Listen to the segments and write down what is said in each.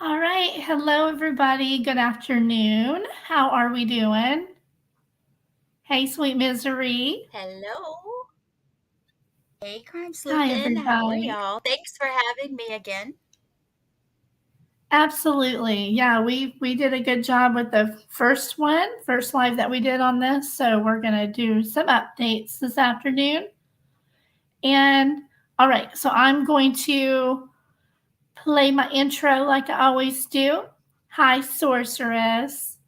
All right. Hello, everybody. Good afternoon. How are we doing? Hey, Sweet Misery. Hello. Hey, Hi, CrimeSleuthin. How are everybody. y'all? Thanks for having me again. Absolutely. Yeah, we did a good job with the first live that we did on this. So we're going to do some updates this afternoon. And all right, so I'm going to play my intro like I always do. Hi, Sorceress.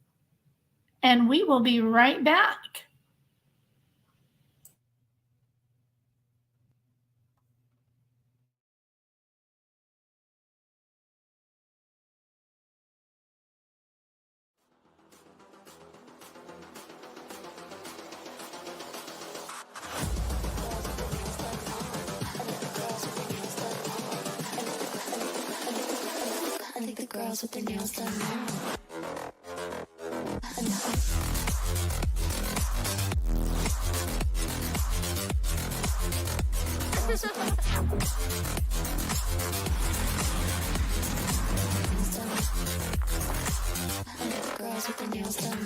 And we will be right back. The girls with their nails done now. Girls with their nails done.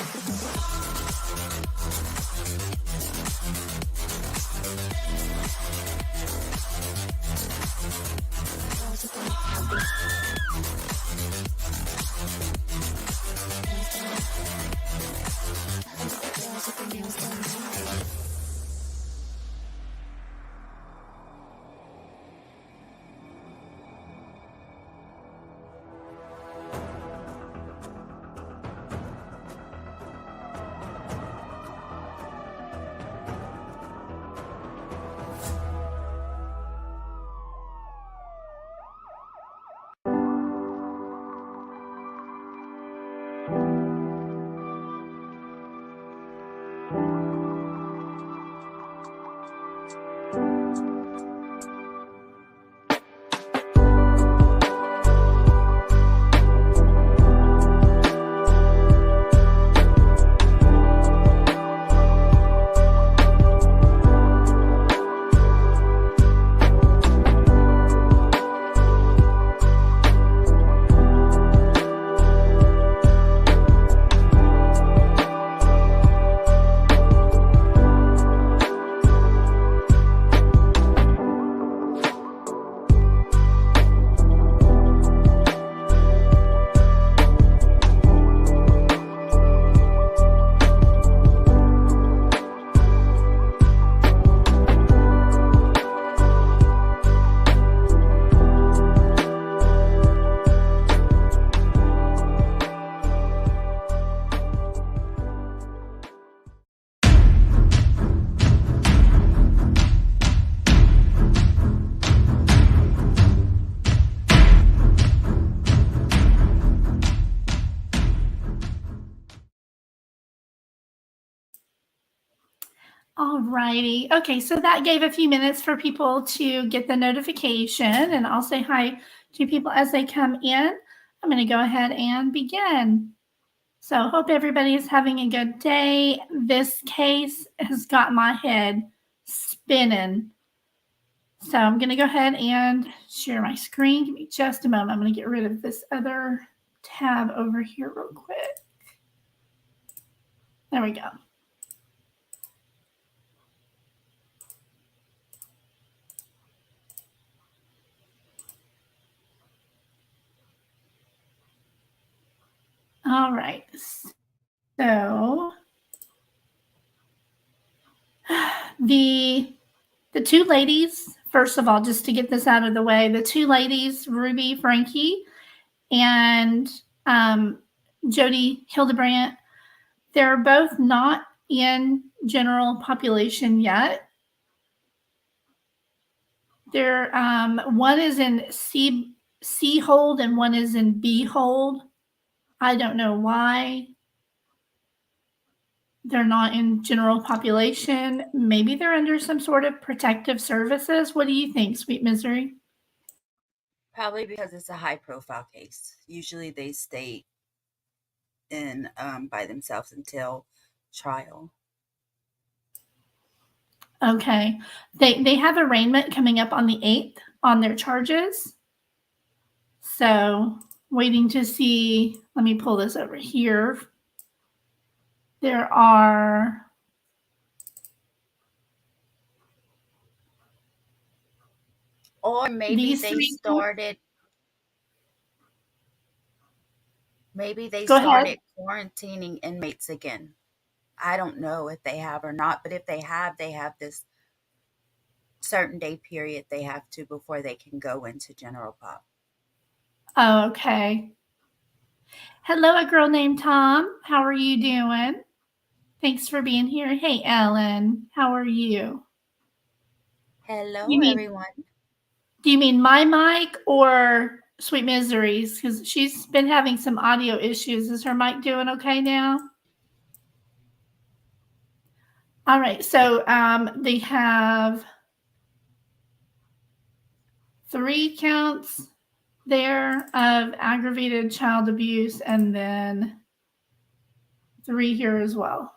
All righty. Okay, so that gave a few minutes for people to get the notification, and I'll say hi to people as they come in. I'm going to go ahead and begin. So hope everybody is having a good day. This case has got my head spinning. So I'm going to go ahead and share my screen. Give me just a moment. I'm going to get rid of this other tab over here real quick. There we go. All right. So the two ladies, first of all, just to get this out of the way, the two ladies, Ruby, Frankie, and JODI, Hildebrandt, they're both not in general population yet. They're one is in C hold and one is in B hold. I don't know why they're not in general population. Maybe they're under some sort of protective services. What do you think, Sweet Misery? Probably because it's a high-profile case. Usually they stay in by themselves until trial. Okay. They have arraignment coming up on the 8th on their charges. So waiting to see. Let me pull this over here. There are or maybe they started quarantining inmates again. I don't know if they have or not, but if they have this certain day period they have to before they can go into general pop. Oh, okay. Hello, a girl named Tom. How are you doing? Thanks for being here. Hey, Ellen. How are you? Hello, everyone. Do you mean my mic or Sweet Misery's? Because she's been having some audio issues. Is her mic doing okay now? All right. So they have 3 counts there of aggravated child abuse and then 3 here as well.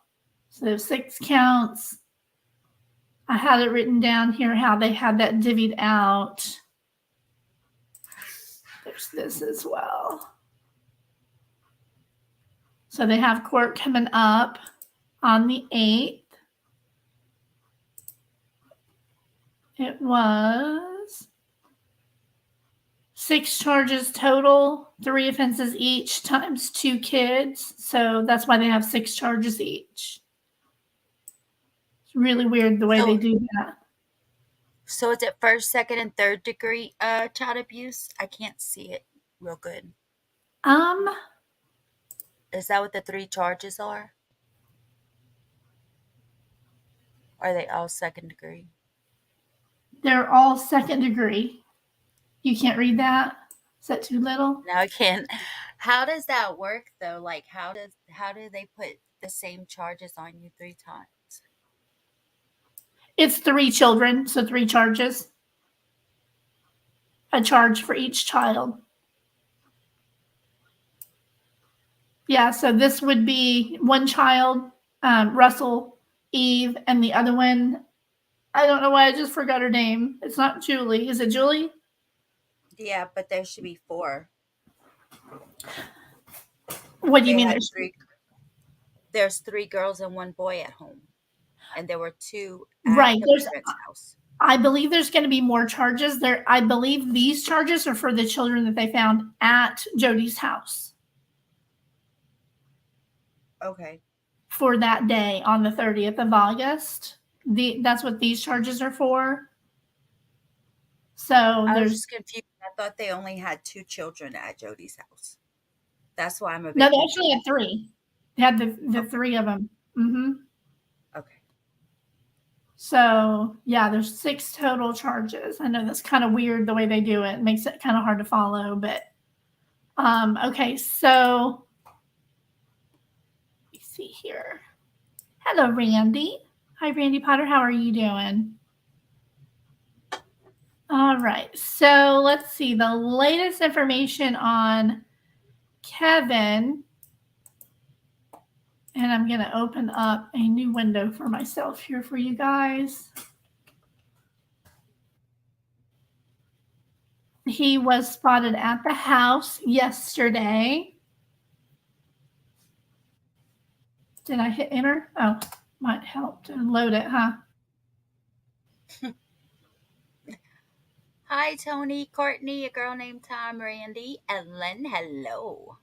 So 6 counts. I had it written down here how they had that divvied out. There's this as well. So they have court coming up on the 8th. It was 6 charges total, 3 offenses each times 2 kids. So that's why they have 6 charges each. It's really weird the way they do that. So is it first, second, and third degree child abuse? I can't see it real good. Is that what the 3 charges are? Are they all second degree? They're all second degree. You can't read that? Is that too little? No, I can't. How does that work though? Like how do they put the same charges on you 3 times? It's 3 children, so 3 charges. A charge for each child. Yeah, so this would be 1 child, Russell, Eve, and the other one, I don't know why I just forgot her name. It's not Julie. Is it Julie? Yeah, but there should be 4. What do you mean? There's 3 girls and 1 boy at home, and there were 2 at right. the parents' house. I believe there's going to be more charges there. I believe these charges are for the children that they found at JODI's house. Okay. For that day on the 30th of August. That's what these charges are for. So I was just confused. I thought they only had 2 children at JODI's house. That's why I'm a bit confused. No, they actually had 3. They had the 3 of them. Mm-hmm. Okay. So, yeah, there's 6 total charges. I know that's kind of weird the way they do it. It makes it kind of hard to follow, but okay, so let me see here. Hello, Randy. Hi, Randy Potter. How are you doing? All right, so let's see. The latest information on Kevin, and I'm going to open up a new window for myself here for you guys. He was spotted at the house yesterday. Did I hit enter? Oh, might help to load it, huh? Hi, Tony, Courtney, a girl named Tom, Randy, Ellen. Hello.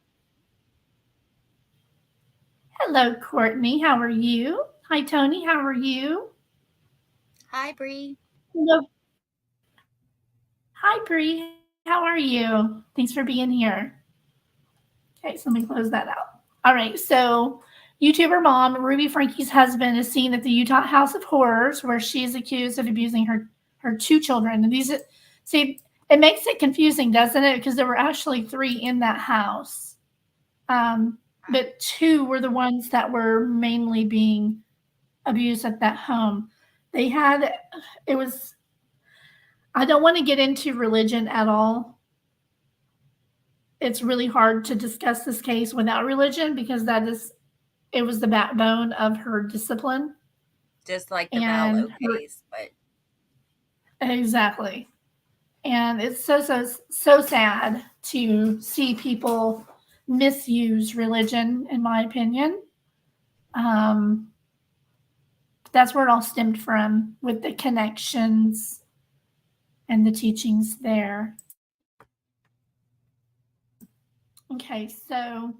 Hello, Courtney. How are you? Hi, Tony. How are you? Hi, Bree. Hello. Hi, Bree. How are you? Thanks for being here. Okay, so let me close that out. All right, so YouTuber mom, Ruby Frankie's husband, is seen at the Utah House of Horrors, where she is accused of abusing her 2 children. And these, see, it makes it confusing, doesn't it? Because there were actually 3 in that house. But 2 were the ones that were mainly being abused at that home. They had, it was, I don't want to get into religion at all. It's really hard to discuss this case without religion because it was the backbone of her discipline. Just like the Vallow case, but. Exactly. And it's so sad to see people misuse religion, in my opinion. That's where it all stemmed from, with the connections and the teachings there. Okay, so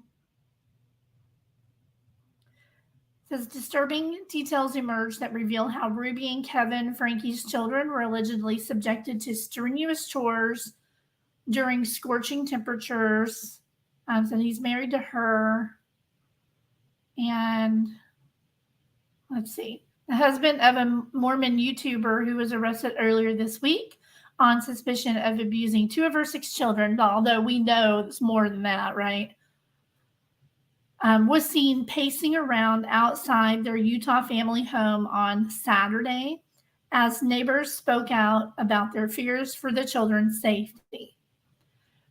it says disturbing details emerged that reveal how Ruby and Kevin, Frankie's children, were allegedly subjected to strenuous chores during scorching temperatures. So he's married to her. And let's see, the husband of a Mormon YouTuber who was arrested earlier this week on suspicion of abusing 2 of her 6 children, although we know it's more than that, right? Was seen pacing around outside their Utah family home on Saturday as neighbors spoke out about their fears for the children's safety.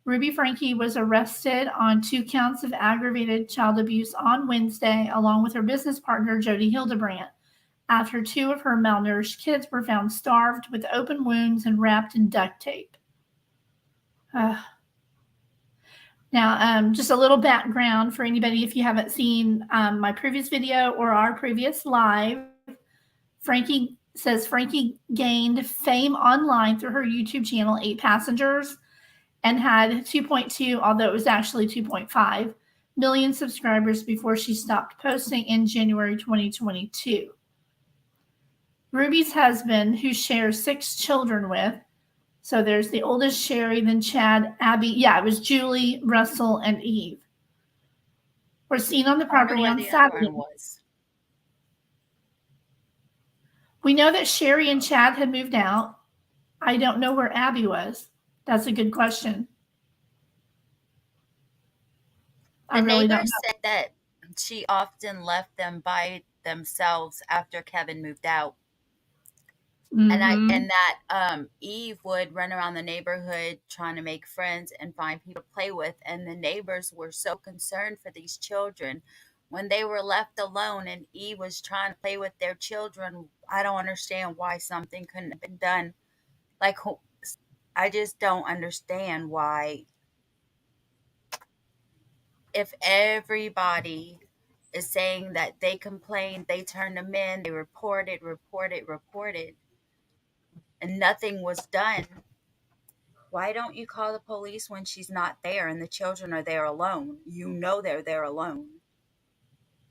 Ruby Franke was arrested on 2 counts of aggravated child abuse on Wednesday, along with her business partner, JODI Hildebrandt, after 2 of her malnourished kids were found starved with open wounds and wrapped in duct tape. Now, just a little background for anybody if you haven't seen my previous video or our previous live. Frankie says Frankie gained fame online through her YouTube channel, 8 Passengers, and had 2.2, although it was actually 2.5 million subscribers before she stopped posting in January 2022. Ruby's husband, who shares 6 children with, so there's the oldest, Sherry, then Chad, Abby. Yeah, it was Julie, Russell, and Eve. Were seen on the property on Saturday. We know that Sherry and Chad had moved out. I don't know where Abby was. That's a good question. The neighbors said that she often left them by themselves after Kevin moved out. Mm-hmm. And that Eve would run around the neighborhood trying to make friends and find people to play with. And the neighbors were so concerned for these children when they were left alone and Eve was trying to play with their children. I don't understand why something couldn't have been done. Like, I just don't understand why, if everybody is saying that they complained, they turned them in, they reported, and nothing was done, why don't you call the police when she's not there and the children are there alone? You know they're there alone.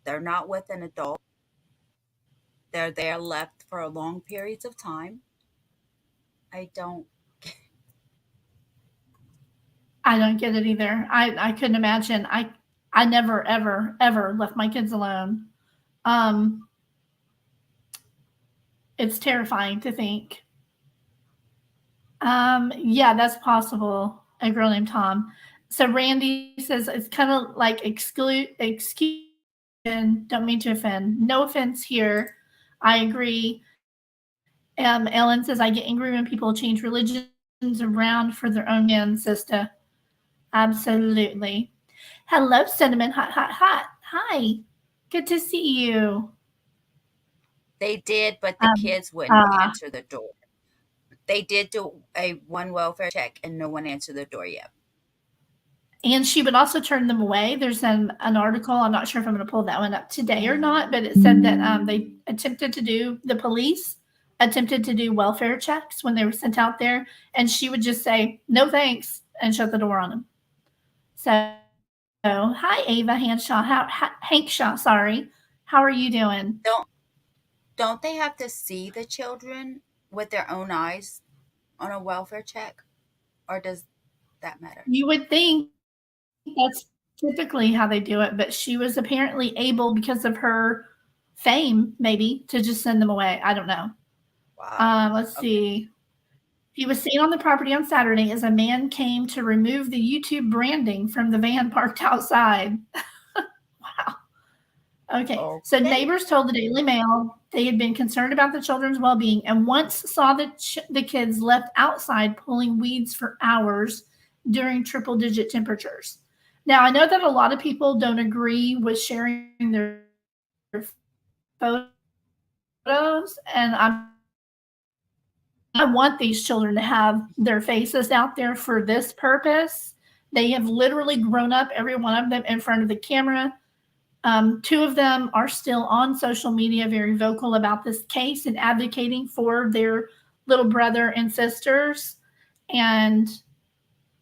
They're not with an adult. They're there left for long periods of time. I don't get it either. I couldn't imagine. I never, ever left my kids alone. It's terrifying to think. Yeah, that's possible. A girl named Tom. So Randy says it's kind of like excuse, don't mean to offend. No offense here. I agree. Ellen says I get angry when people change religions around for their own ends, sister. Absolutely. Hello, Cinnamon. Hot. Hi. Good to see you. They did, but the kids wouldn't answer the door. They did do one welfare check and no one answered the door yet. And she would also turn them away. There's an article. I'm not sure if I'm going to pull that one up today or not, but it said that the police attempted to do welfare checks when they were sent out there. And she would just say, no, thanks, and shut the door on them. So, hi, Ava Hankshaw, sorry. How are you doing? Don't they have to see the children with their own eyes on a welfare check? Or does that matter? You would think that's typically how they do it, but she was apparently able, because of her fame, maybe, to just send them away. I don't know. Wow. Let's see. He was seen on the property on Saturday as a man came to remove the YouTube branding from the van parked outside. Wow. Okay. So neighbors told the Daily Mail they had been concerned about the children's well-being and once saw the kids left outside pulling weeds for hours during triple-digit temperatures. Now, I know that a lot of people don't agree with sharing their photos, and I want these children to have their faces out there for this purpose, They have literally grown up, every one of them, in front of the camera. 2 of them are still on social media, very vocal about this case and advocating for their little brother and sisters. And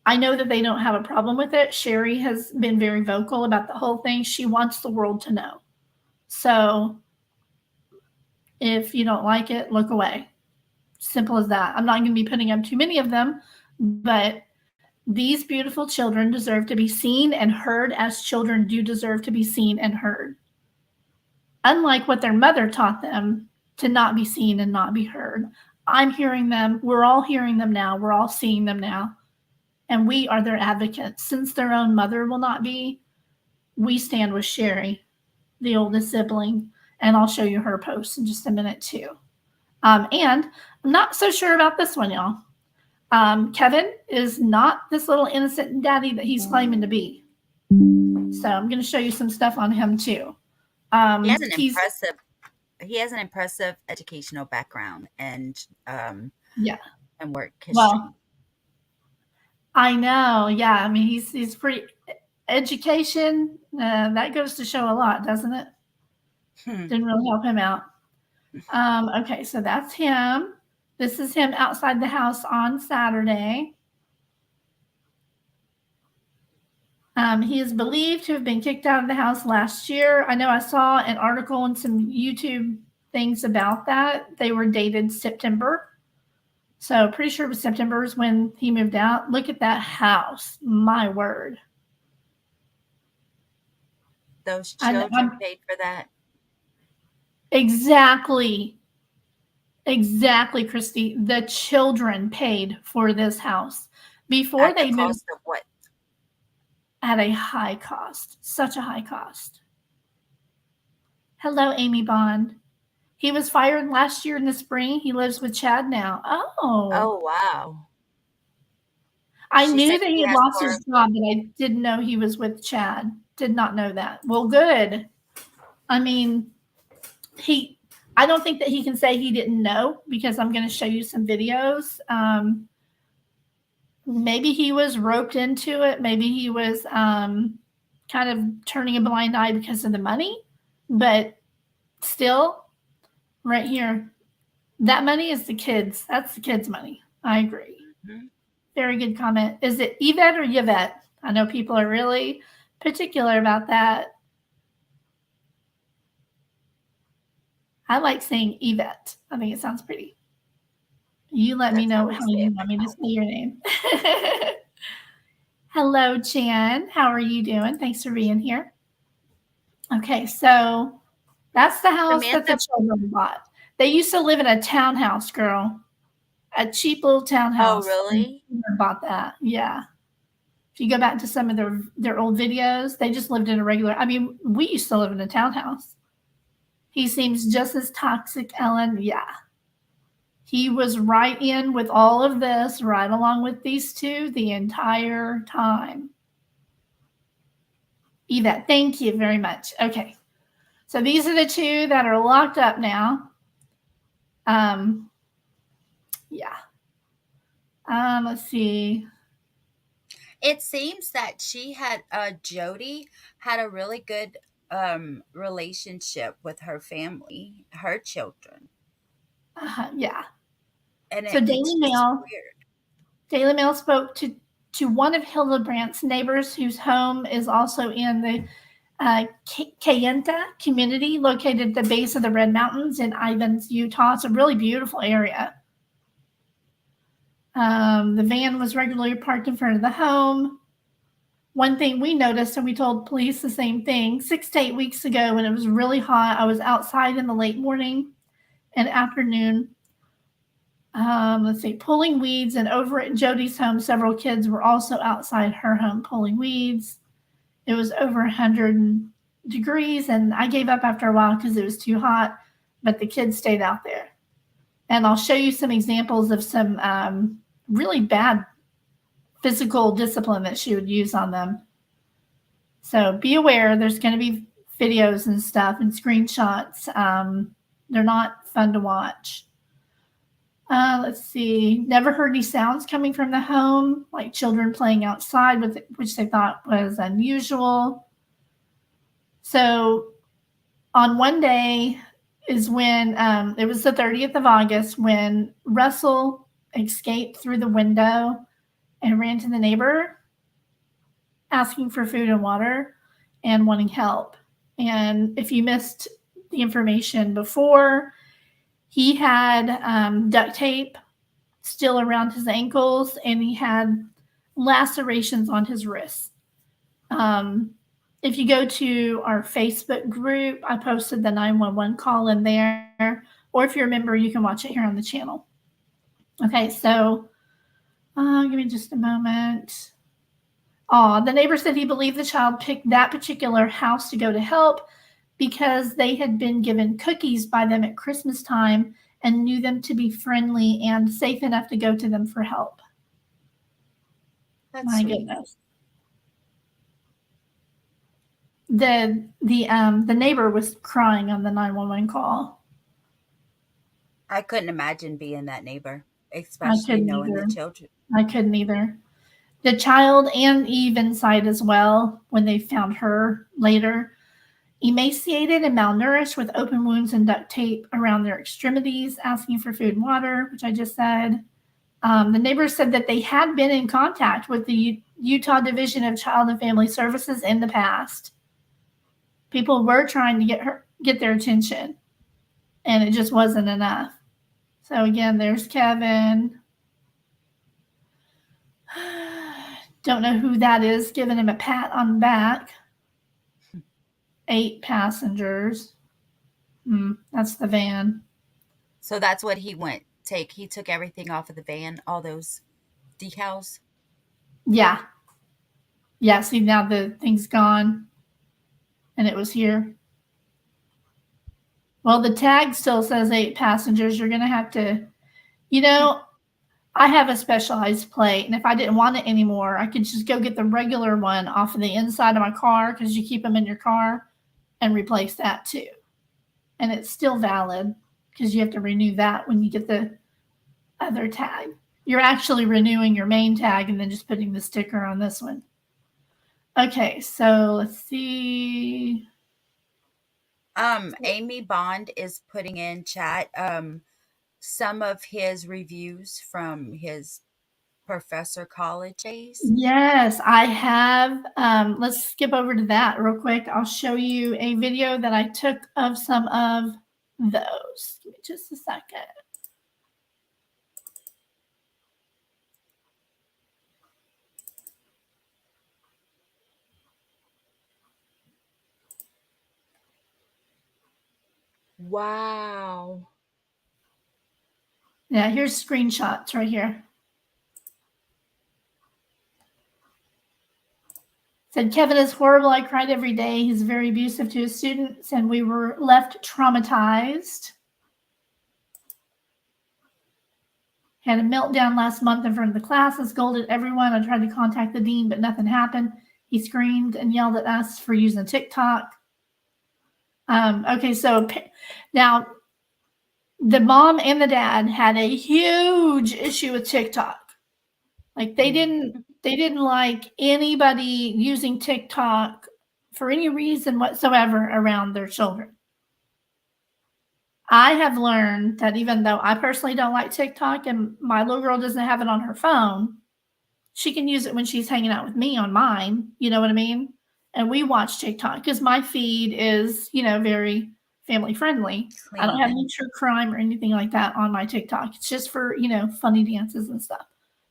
I know that they don't have a problem with it. Sherry has been very vocal about the whole thing. She wants the world to know. So if you don't like it, look away. Simple as that. I'm not going to be putting up too many of them, but these beautiful children deserve to be seen and heard, as children do deserve to be seen and heard. Unlike what their mother taught them to not be seen and not be heard. I'm hearing them. We're all hearing them now. We're all seeing them now. And we are their advocates. Since their own mother will not be, we stand with Sherry, the oldest sibling. And I'll show you her post in just a minute too. And I'm not so sure about this one, y'all. Kevin is not this little innocent daddy that he's claiming to be. So I'm going to show you some stuff on him too. He has an impressive educational background and work history. Well, I know. Yeah. I mean, he's pretty education. That goes to show a lot, doesn't it? Didn't really help him out. Okay. So that's him. This is him outside the house on Saturday. He is believed to have been kicked out of the house last year. I know I saw an article and some YouTube things about that. They were dated September. So pretty sure it was September is when he moved out. Look at that house. My word. Those children paid for that. Exactly. Exactly, Christy. The children paid for this house before they moved. Cost of what? At a high cost. Such a high cost. Hello, Amy Bond. He was fired last year in the spring. He lives with Chad now. Oh, wow. I knew that he had lost his job, but I didn't know he was with Chad. Did not know that. Well, good. I mean, I don't think that he can say he didn't know, because I'm going to show you some videos. Maybe he was roped into it. Maybe he was kind of turning a blind eye because of the money. But still, right here, that money is the kids. That's the kids' money. I agree. Mm-hmm. Very good comment. Is it Yvette or Yvette? I know people are really particular about that. I like saying Yvette. I think it sounds pretty. You let me know how you want me to say your name. Hello, Jan. How are you doing? Thanks for being here. Okay, so that's the house that the children bought. They used to live in a townhouse, girl. A cheap little townhouse. Oh, really? Bought that. Yeah. If you go back to some of their old videos, they just lived in a regular. I mean, we used to live in a townhouse. He seems just as toxic, Ellen. Yeah. He was right in with all of this, right along with these two the entire time. Yvette, thank you very much. Okay. So these are the two that are locked up now. Yeah. Let's see. It seems that JODI had a really good relationship with her family, her children. Yeah. And so Daily Mail spoke to one of Hildebrandt's neighbors, whose home is also in the Kayenta community, located at the base of the Red Mountains in Ivins, Utah. It's a really beautiful area. The van was regularly parked in front of the home. One thing we noticed, and we told police the same thing, 6 to 8 weeks ago when it was really hot, I was outside in the late morning and afternoon, pulling weeds, and over at Jodi's home, several kids were also outside her home pulling weeds. It was over 100 degrees, and I gave up after a while because it was too hot, but the kids stayed out there. And I'll show you some examples of some really bad physical discipline that she would use on them. So be aware, there's going to be videos and stuff and screenshots. They're not fun to watch. Let's see. Never heard any sounds coming from the home, like children playing outside, which they thought was unusual. So on one day is when it was the 30th of August when Russell escaped through the window and ran to the neighbor asking for food and water and wanting help. And if you missed the information before, he had duct tape still around his ankles and he had lacerations on his wrists. If you go to our Facebook group, I posted the 911 call in there, or if you're a member, you can watch it here on the channel. Okay, so give me just a moment. The neighbor said he believed the child picked that particular house to go to help because they had been given cookies by them at Christmas time and knew them to be friendly and safe enough to go to them for help. That's My sweet. goodness. The neighbor was crying on the 911 call. I couldn't imagine being that neighbor, especially knowing the children. I couldn't either. The child and Eve inside as well, when they found her later, emaciated and malnourished with open wounds and duct tape around their extremities, asking for food and water, which I just said. The neighbors said that they had been in contact with the Utah Division of Child and Family Services in the past. People were trying to get their attention, and it just wasn't enough. So again, there's Kevin. Don't know who that is, giving him a pat on the back. 8 passengers. That's the van. So that's what he went take. He took everything off of the van, all those decals. Yeah. Yeah, see, now the thing's gone. And it was here. Well, the tag still says 8 passengers. You're going to have to, I have a specialized plate. And if I didn't want it anymore, I could just go get the regular one off of the inside of my car because you keep them in your car and replace that too. And it's still valid because you have to renew that when you get the other tag. You're actually renewing your main tag and then just putting the sticker on this one. Okay, so let's see. Amy Bond is putting in chat some of his reviews from his professor college days. Yes, I have. Let's skip over to that real quick. I'll show you a video that I took of some of those. Give me just a second. Wow. Yeah, here's screenshots right here. Said, Kevin is horrible. I cried every day. He's very abusive to his students, and we were left traumatized. Had a meltdown last month in front of the class, scolded everyone. I tried to contact the dean, but nothing happened. He screamed and yelled at us for using TikTok. Okay, so now the mom and the dad had a huge issue with TikTok. Like they didn't like anybody using TikTok for any reason whatsoever around their children. I have learned that even though I personally don't like TikTok and my little girl doesn't have it on her phone, she can use it when she's hanging out with me on mine. You know what I mean? And we watch TikTok because my feed is, very family friendly. Clean. I don't have any true crime or anything like that on my TikTok. It's just for, funny dances and stuff.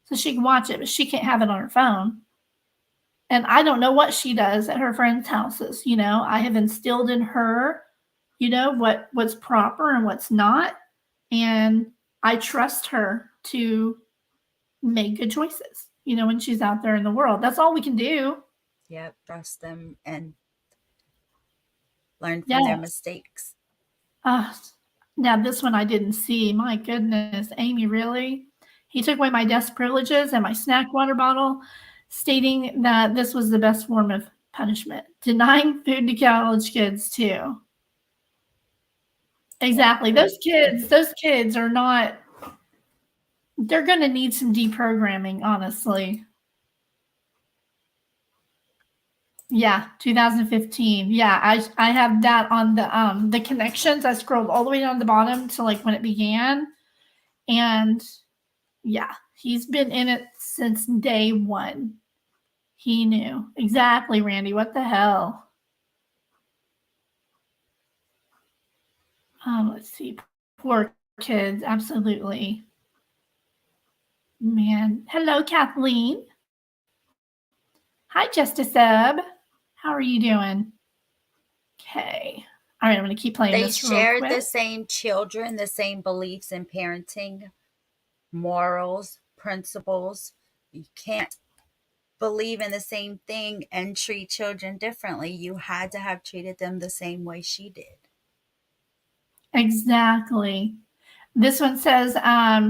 So she can watch it, but she can't have it on her phone. And I don't know what she does at her friends' houses. I have instilled in her, what's proper and what's not. And I trust her to make good choices, when she's out there in the world. That's all we can do. Yep, trust them and learn from their mistakes. Now this one I didn't see. My goodness, Amy, really? He took away my desk privileges and my snack water bottle, stating that this was the best form of punishment. Denying food to college kids too. Exactly. Those kids are not They're going to need some deprogramming, honestly. Yeah, 2015. Yeah, I have that on the Connections. I scrolled all the way down to the bottom to like when it began, and yeah, he's been in it since day one. He knew exactly, Randy. What the hell? Let's see. Poor kids. Absolutely. Man. Hello, Kathleen. Hi, Justice Sub. How are you doing? Okay. All right, I'm going to keep playing They this real share quick. the same children, the same beliefs in parenting, morals, principles. You can't believe in the same thing and treat children differently. You had to have treated them the same way she did. Exactly. This one says,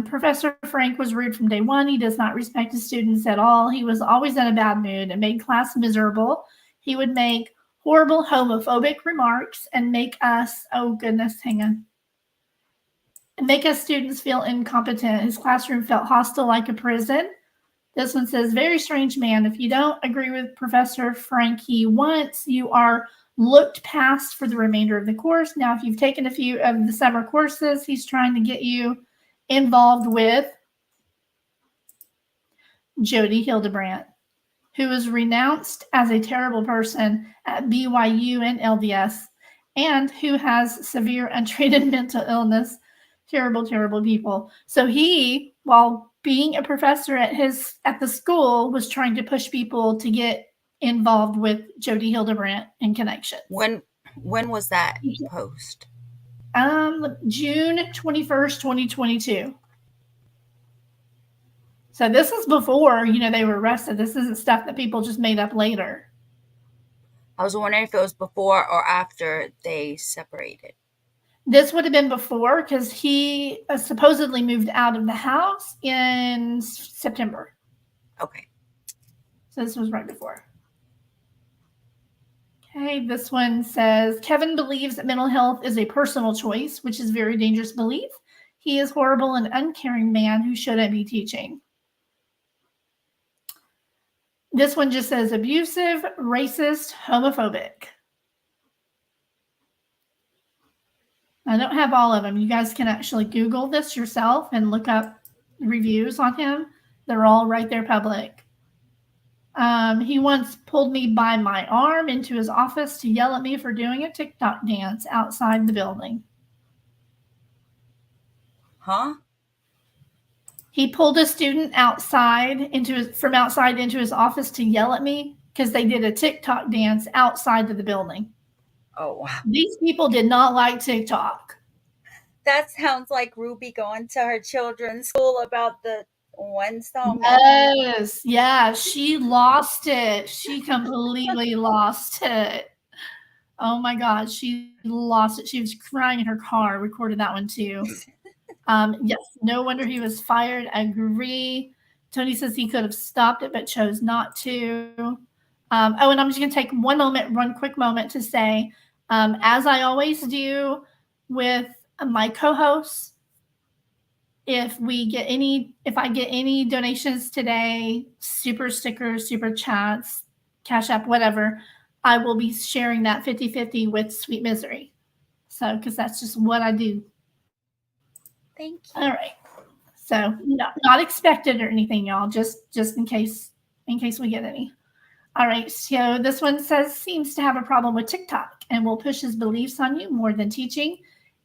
Professor Frank was rude from day one. He does not respect his students at all. He was always in a bad mood and made class miserable. He would make horrible homophobic remarks and make us, oh goodness, hang on, and make us students feel incompetent. His classroom felt hostile like a prison. This one says, very strange man. If you don't agree with Professor Frankie once, you are looked past for the remainder of the course. Now, if you've taken a few of the summer courses, he's trying to get you involved with JODI Hildebrandt, who was renounced as a terrible person at BYU and LDS, and who has severe untreated mental illness. Terrible, terrible people. So he, while being a professor at the school, was trying to push people to get involved with JODI Hildebrandt and Connections. When was that post? June 21st, 2022. So this is before, they were arrested. This isn't stuff that people just made up later. I was wondering if it was before or after they separated. This would have been before because he supposedly moved out of the house in September. Okay. So this was right before. Okay, this one says, Kevin believes that mental health is a personal choice, which is a very dangerous belief. He is horrible and uncaring man who shouldn't be teaching. This one just says abusive, racist, homophobic. I don't have all of them. You guys can actually Google this yourself and look up reviews on him. They're all right there public. He once pulled me by my arm into his office to yell at me for doing a TikTok dance outside the building. Huh? He pulled a student from outside into his office to yell at me because they did a TikTok dance outside of the building. Oh, wow. These people did not like TikTok. That sounds like Ruby going to her children's school about the one song. Yes, yeah, she lost it. She completely lost it. Oh my God, she lost it. She was crying in her car. Recorded that one too. Yes, no wonder he was fired. I agree. Tony says he could have stopped it, but chose not to. And I'm just going to take one quick moment to say, as I always do with my co-hosts, if I get any donations today, super stickers, super chats, Cashapp, whatever, I will be sharing that 50-50 with Sweet Misery. So, because that's just what I do. Thank you. All right. So not expected or anything, y'all, just in case we get any. All right. So this one says, seems to have a problem with TikTok and will push his beliefs on you more than teaching.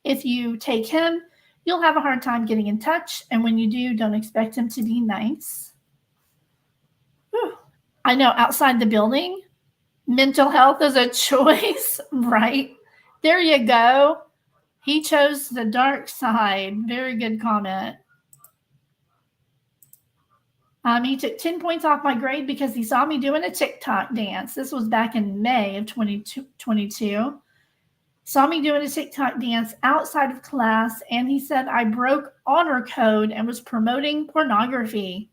If you take him, you'll have a hard time getting in touch. And when you do, don't expect him to be nice. Whew. I know, outside the building, mental health is a choice, right? There you go. He chose the dark side. Very good comment. He took 10 points off my grade because he saw me doing a TikTok dance. This was back in May of 2022. Saw me doing a TikTok dance outside of class, and he said I broke honor code and was promoting pornography.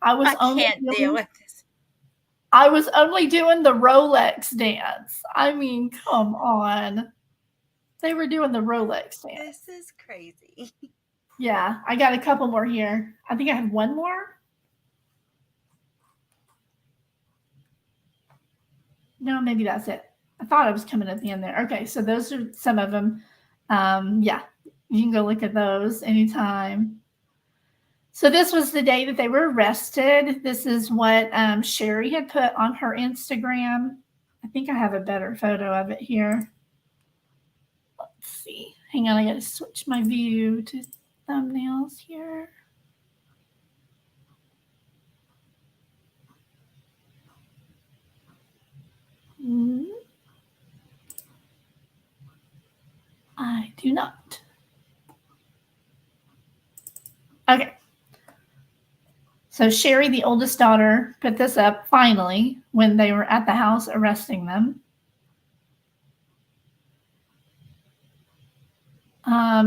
I can't deal with this. I was only doing the Rolex dance. I mean, come on. They were doing the Rolex dance. This is crazy. Yeah, I got a couple more here. I think I have one more. No, maybe that's it. I thought I was coming at the end there. Okay, so those are some of them. Yeah, you can go look at those anytime. So this was the day that they were arrested. This is what Sherry had put on her Instagram. I think I have a better photo of it here. Let's see. Hang on, I got to switch my view to thumbnails here. I do not. Okay. So Sherry, the oldest daughter, put this up finally when they were at the house arresting them.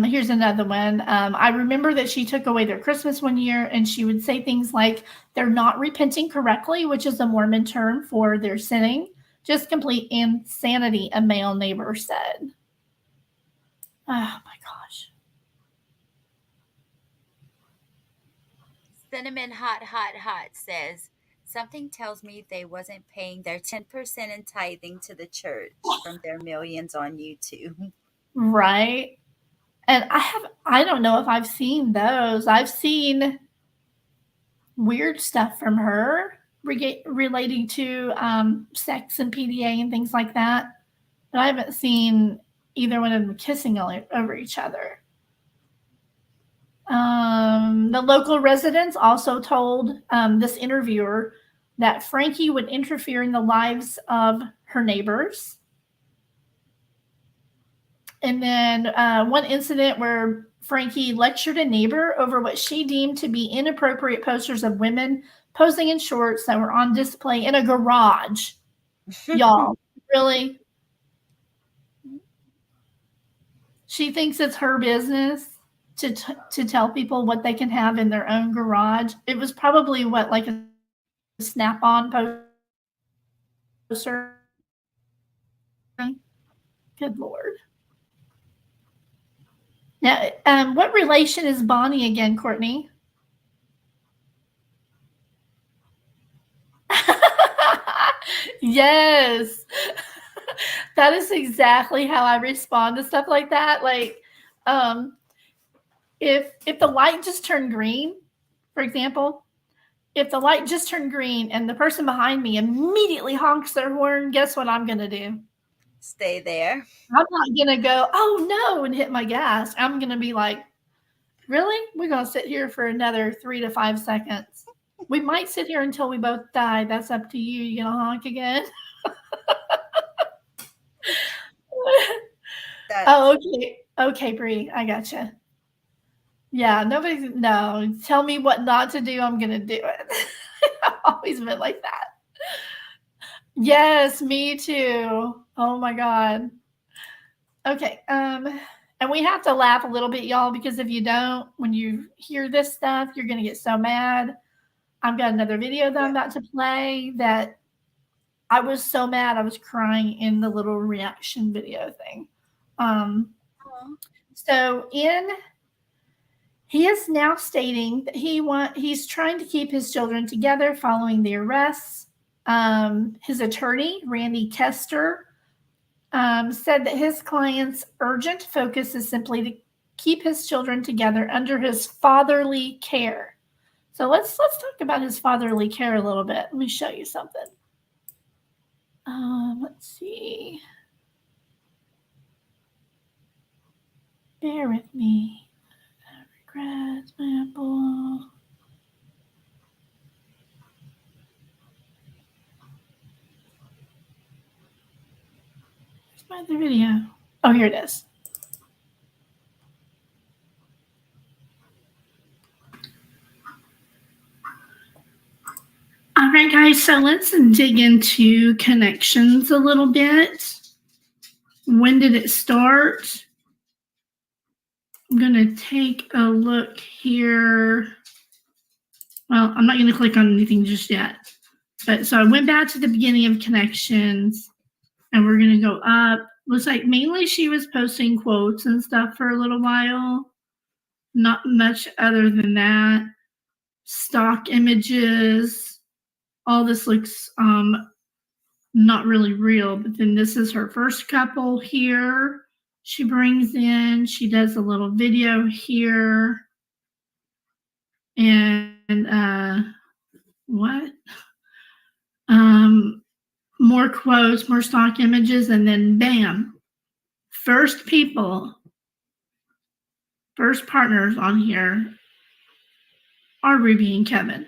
Here's another one. I remember that she took away their Christmas one year, and she would say things like, they're not repenting correctly, which is a Mormon term for their sinning. Just complete insanity, a male neighbor said. Oh my gosh. Cinnamon Hot says, something tells me they wasn't paying their 10% in tithing to the church from their millions on YouTube. Right. And I don't know if I've seen those. I've seen weird stuff from her relating to sex and PDA and things like that. But I haven't seen either one of them kissing over each other. The local residents also told this interviewer that Frankie would interfere in the lives of her neighbors. And then one incident where Frankie lectured a neighbor over what she deemed to be inappropriate posters of women posing in shorts that were on display in a garage. Y'all, really? She thinks it's her business to tell people what they can have in their own garage. It was probably like a Snap-on poster. Good Lord. Now, what relation is Bonnie again, Courtney? Yes. That is exactly how I respond to stuff like that. Like, if the light just turned green, for example, if the light just turned green and the person behind me immediately honks their horn, guess what I'm going to do? Stay there. I'm not going to go, oh no, and hit my gas. I'm going to be like, really? We're going to sit here for another 3 to 5 seconds. We might sit here until we both die. That's up to you. You going to honk again? Oh, okay. Okay, Bree, I gotcha. Yeah, no, tell me what not to do. I'm going to do it. I've always been like that. Yes, me too. Oh my God. Okay. And we have to laugh a little bit, y'all, because if you don't, when you hear this stuff, you're going to get so mad. I've got another video that I'm about to play that I was so mad I was crying in the little reaction video thing. So he is now stating that he's trying to keep his children together following the arrests. His attorney, Randy Kester, said that his client's urgent focus is simply to keep his children together under his fatherly care. So let's talk about his fatherly care a little bit. Let me show you something. Let's see. Bear with me. I regret my apple. Where's my other video? Oh, here it is. All right, guys, so let's dig into Connections a little bit. When did it start? I'm going to take a look here. Well, I'm not going to click on anything just yet. But so I went back to the beginning of Connections, and we're going to go up. Looks like mainly she was posting quotes and stuff for a little while. Not much other than that. Stock images. All this looks not really real, but then this is her first couple here. She brings in, she does a little video here. And what? More quotes, more stock images, and then bam, first partners on here are Ruby and Kevin.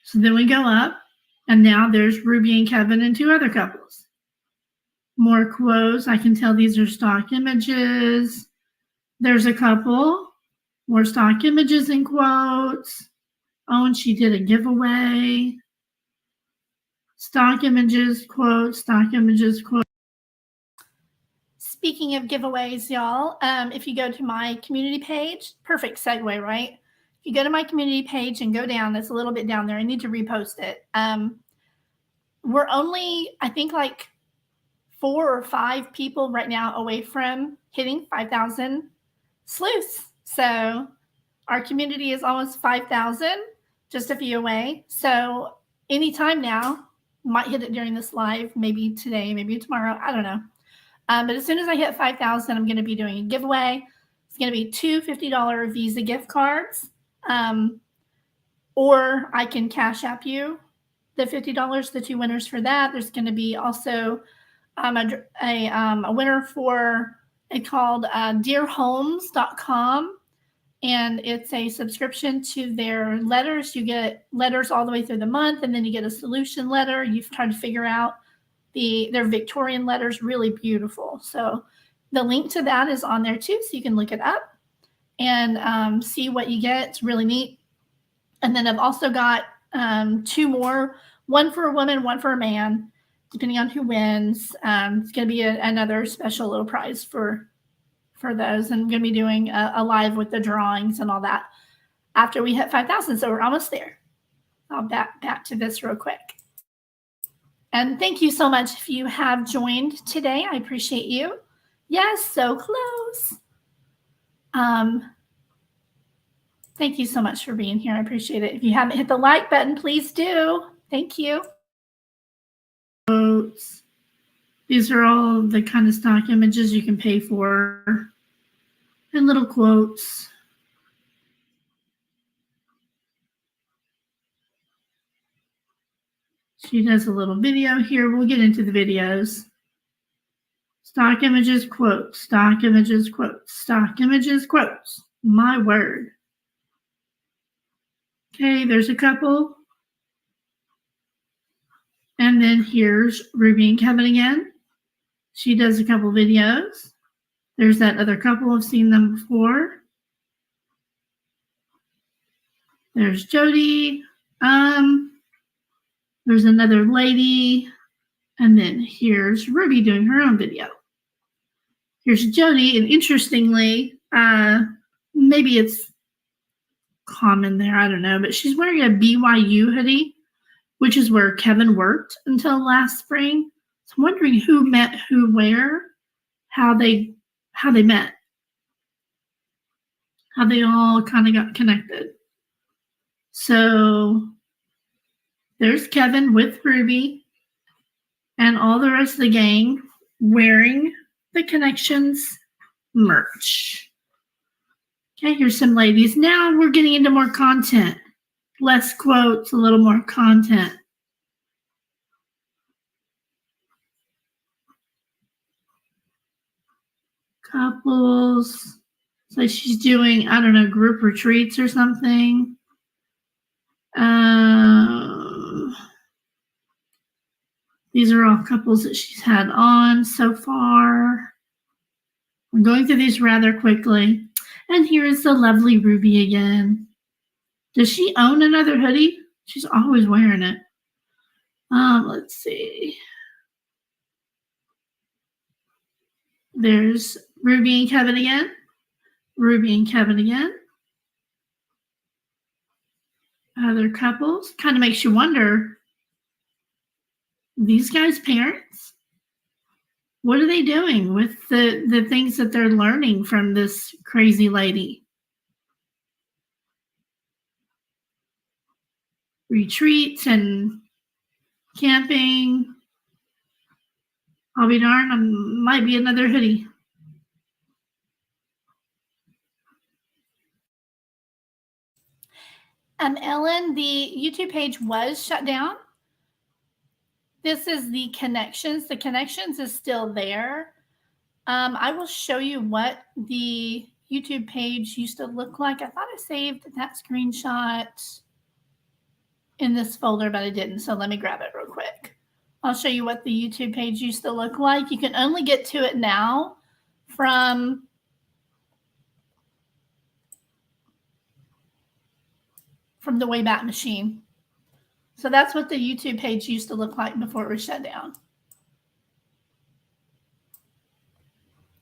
So then we go up, and now there's Ruby and Kevin and two other couples. More quotes. I can tell these are stock images. There's a couple. More stock images and quotes. Oh, and she did a giveaway. Stock images, quotes, stock images, quotes. Speaking of giveaways, y'all, if you go to my community page, perfect segue, right? If you go to my community page and go down, it's a little bit down there. I need to repost it. We're only, I think, like 4 or 5 people right now away from hitting 5,000 sleuths. So our community is almost 5,000, just a few away. So anytime now, might hit it during this live, maybe today, maybe tomorrow, I don't know. But as soon as I hit 5,000, I'm going to be doing a giveaway. It's going to be 2 $50 Visa gift cards, or I can Cash App you the $50, the 2 winners for that. There's going to be also a winner for it called dearhomes.com, and it's a subscription to their letters. You get letters all the way through the month, and then you get a solution letter. You've tried to figure out their Victorian letters, really beautiful. So the link to that is on there too, so you can look it up and see what you get. It's really neat. And then I've also got 2 more, one for a woman, one for a man, depending on who wins. It's going to be another special little prize for those. And I'm going to be doing a live with the drawings and all that after we hit 5,000. So we're almost there. I'll back to this real quick. And thank you so much if you have joined today. I appreciate you. Yes, so close. Thank you so much for being here. I appreciate it. If you haven't hit the like button, please do. Thank you. These are all the kind of stock images you can pay for, and little quotes. She does a little video here. We'll get into the videos. Stock images, quotes, stock images, quotes, stock images, quotes. My word. Okay, there's a couple. And then here's Ruby and Kevin again. She does a couple videos. There's that other couple. I've seen them before. There's JODI. There's another lady. And then here's Ruby doing her own video. Here's JODI. And interestingly, maybe it's common there, I don't know, but she's wearing a BYU hoodie, which is where Kevin worked until last spring. So I'm wondering who met who where, how they met, how they all kind of got connected. So there's Kevin with Ruby and all the rest of the gang wearing the Connections merch. Okay, here's some ladies. Now we're getting into more content. Less quotes, a little more content. Couples. So she's doing, I don't know, group retreats or something. These are all couples that she's had on so far. I'm going through these rather quickly. And here is the lovely Ruby again. Does she own another hoodie? She's always wearing it. Let's see. There's Ruby and Kevin again. Ruby and Kevin again. Other couples. Kind of makes you wonder, these guys' parents? What are they doing with the things that they're learning from this crazy lady? retreats and camping. I'll be darned, might be another hoodie. Ellen, the YouTube page was shut down. This is the Connections. The Connections is still there. I will show you what the YouTube page used to look like. I thought I saved that screenshot in this folder, but I didn't. So let me grab it real quick. I'll show you what the YouTube page used to look like. You can only get to it now from the Wayback Machine. So that's what the YouTube page used to look like before it was shut down.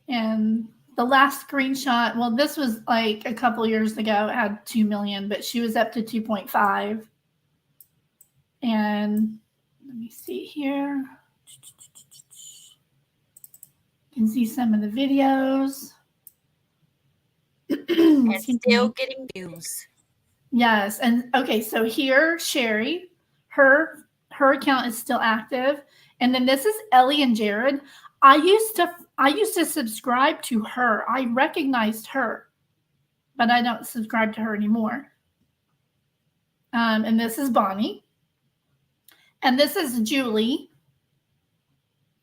And the last screenshot, well, this was like a couple years ago. It had 2 million, but she was up to 2.5. And let me see here. You can see some of the videos. And still getting views. Yes. And okay, so here, Sherry, her account is still active. And then this is Ellie and Jared. I used to subscribe to her. I recognized her, but I don't subscribe to her anymore. And this is Bonnie. And this is Julie.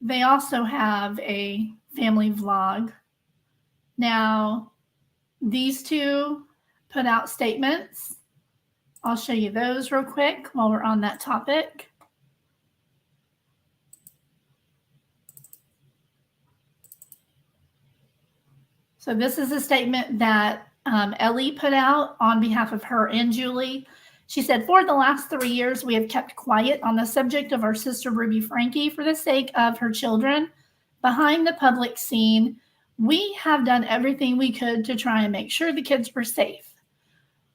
They also have a family vlog. Now, these two put out statements. I'll show you those real quick while we're on that topic. So this is a statement that Ellie put out on behalf of her and Julie. She said, for the last 3 years, we have kept quiet on the subject of our sister Ruby Frankie for the sake of her children. Behind the public scene, we have done everything we could to try and make sure the kids were safe.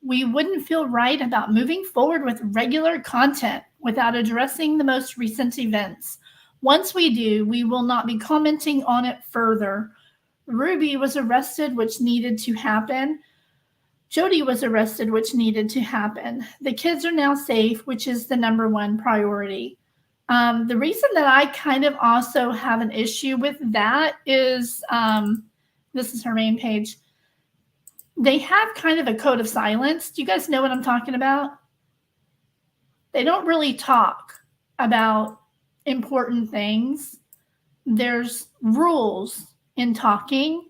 We wouldn't feel right about moving forward with regular content without addressing the most recent events. Once we do, we will not be commenting on it further. Ruby was arrested, which needed to happen. JODI was arrested, which needed to happen. The kids are now safe, which is the #1 priority. The reason that I kind of also have an issue with that is, this is her main page. They have kind of a code of silence. Do you guys know what I'm talking about? They don't really talk about important things. There's rules in talking,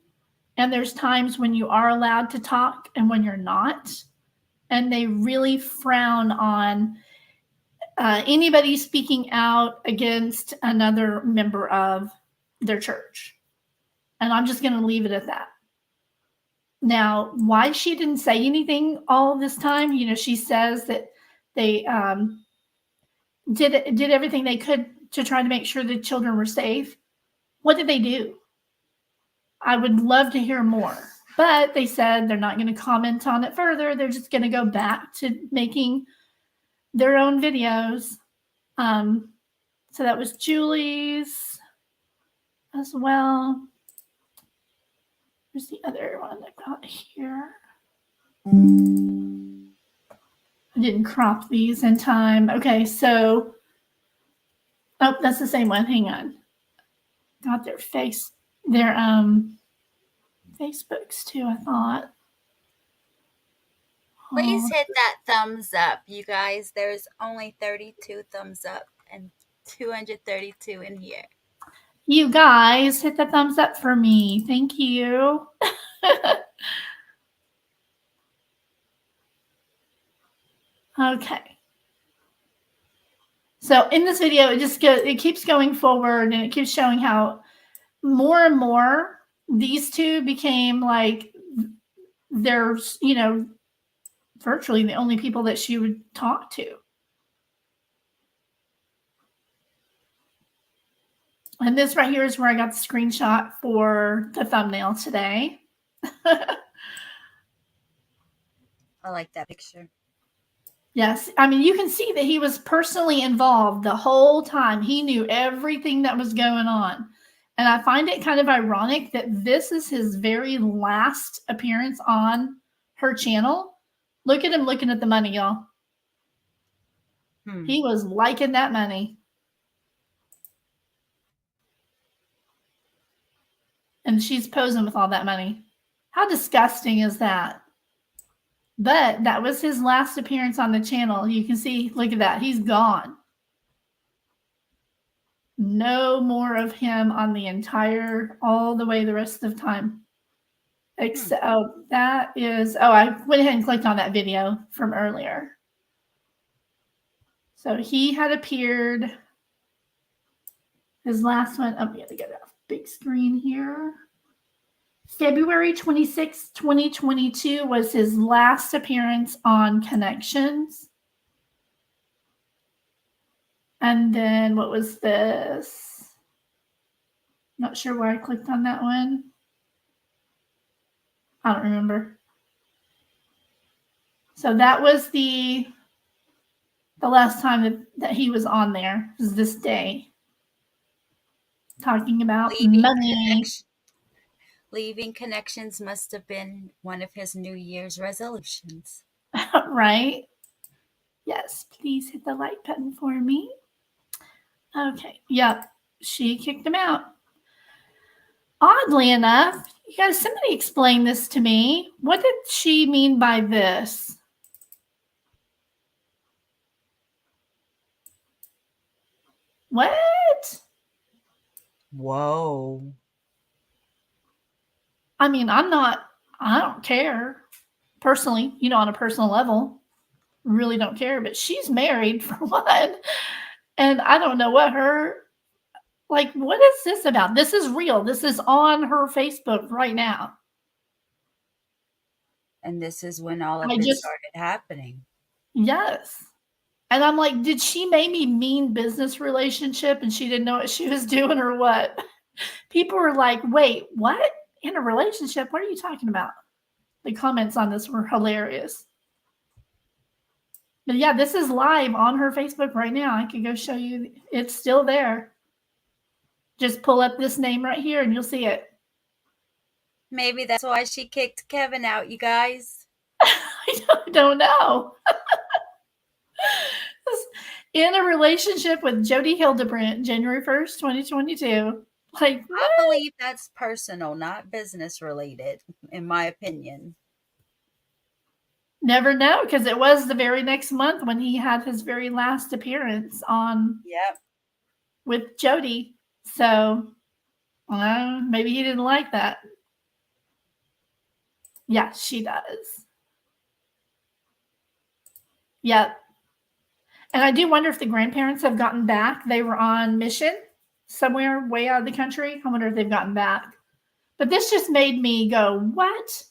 and there's times when you are allowed to talk and when you're not. And they really frown on anybody speaking out against another member of their church. And I'm just going to leave it at that. Now, why she didn't say anything all this time, you know, she says that they did everything they could to try to make sure the children were safe. What did they do? I would love to hear more. But they said they're not going to comment on it further. They're just going to go back to making their own videos. So that was Julie's as well. Where's the other one I've got here? I didn't crop these in time. Okay, so, oh, that's the same one. Hang on. Got their Facebooks too, I thought. Please hit that thumbs up, you guys. There's only 32 thumbs up and 232 in here. You guys, hit the thumbs up for me. Thank you. Okay. So in this video, it keeps going forward, and it keeps showing how more and more these two became like there's, you know, virtually the only people that she would talk to. And this right here is where I got the screenshot for the thumbnail today. I like that picture. Yes. I mean, you can see that he was personally involved the whole time. He knew everything that was going on. And I find it kind of ironic that this is his very last appearance on her channel. Look at him looking at the money, y'all. He was liking that money. And she's posing with all that money. How disgusting is that? But that was his last appearance on the channel. You can see, look at that. He's gone. No more of him on the entire, all the way the rest of the time. Except, oh, that is, oh, I went ahead and clicked on that video from earlier. So he had appeared, his last one, oh, we have to get a big screen here. February 26, 2022 was his last appearance on Connections. And then what was this? Not sure why I clicked on that one. I don't remember. So that was the last time that he was on there, was this day. Talking about money. Leaving Connections must have been one of his New Year's resolutions. Right? Yes, please hit the like button for me. Okay, yep, she kicked him out. Oddly enough, you guys, somebody explain this to me. What did she mean by this? What? Whoa. I mean, I don't care. Personally, on a personal level, really don't care. But she's married, for one. And I don't know what what is this about? This is real. This is on her Facebook right now. And this is when all of it started happening. Yes. And I'm like, did she maybe mean business relationship and she didn't know what she was doing or what? People were like, wait, what? In a relationship? What are you talking about? The comments on this were hilarious. But yeah, this is live on her Facebook right now. I could go show you. It's still there. Just pull up this name right here and you'll see it. Maybe that's why she kicked Kevin out, you guys. I don't know. In a relationship with JODI Hildebrandt, January 1st, 2022. Like, what? I believe that's personal, not business related, in my opinion. Never know, because it was the very next month when he had his very last appearance on with JODI. So maybe he didn't like that. Yeah, she does. Yep. And I do wonder if the grandparents have gotten back. They were on mission somewhere way out of the country. I wonder if they've gotten back. But this just made me go, what?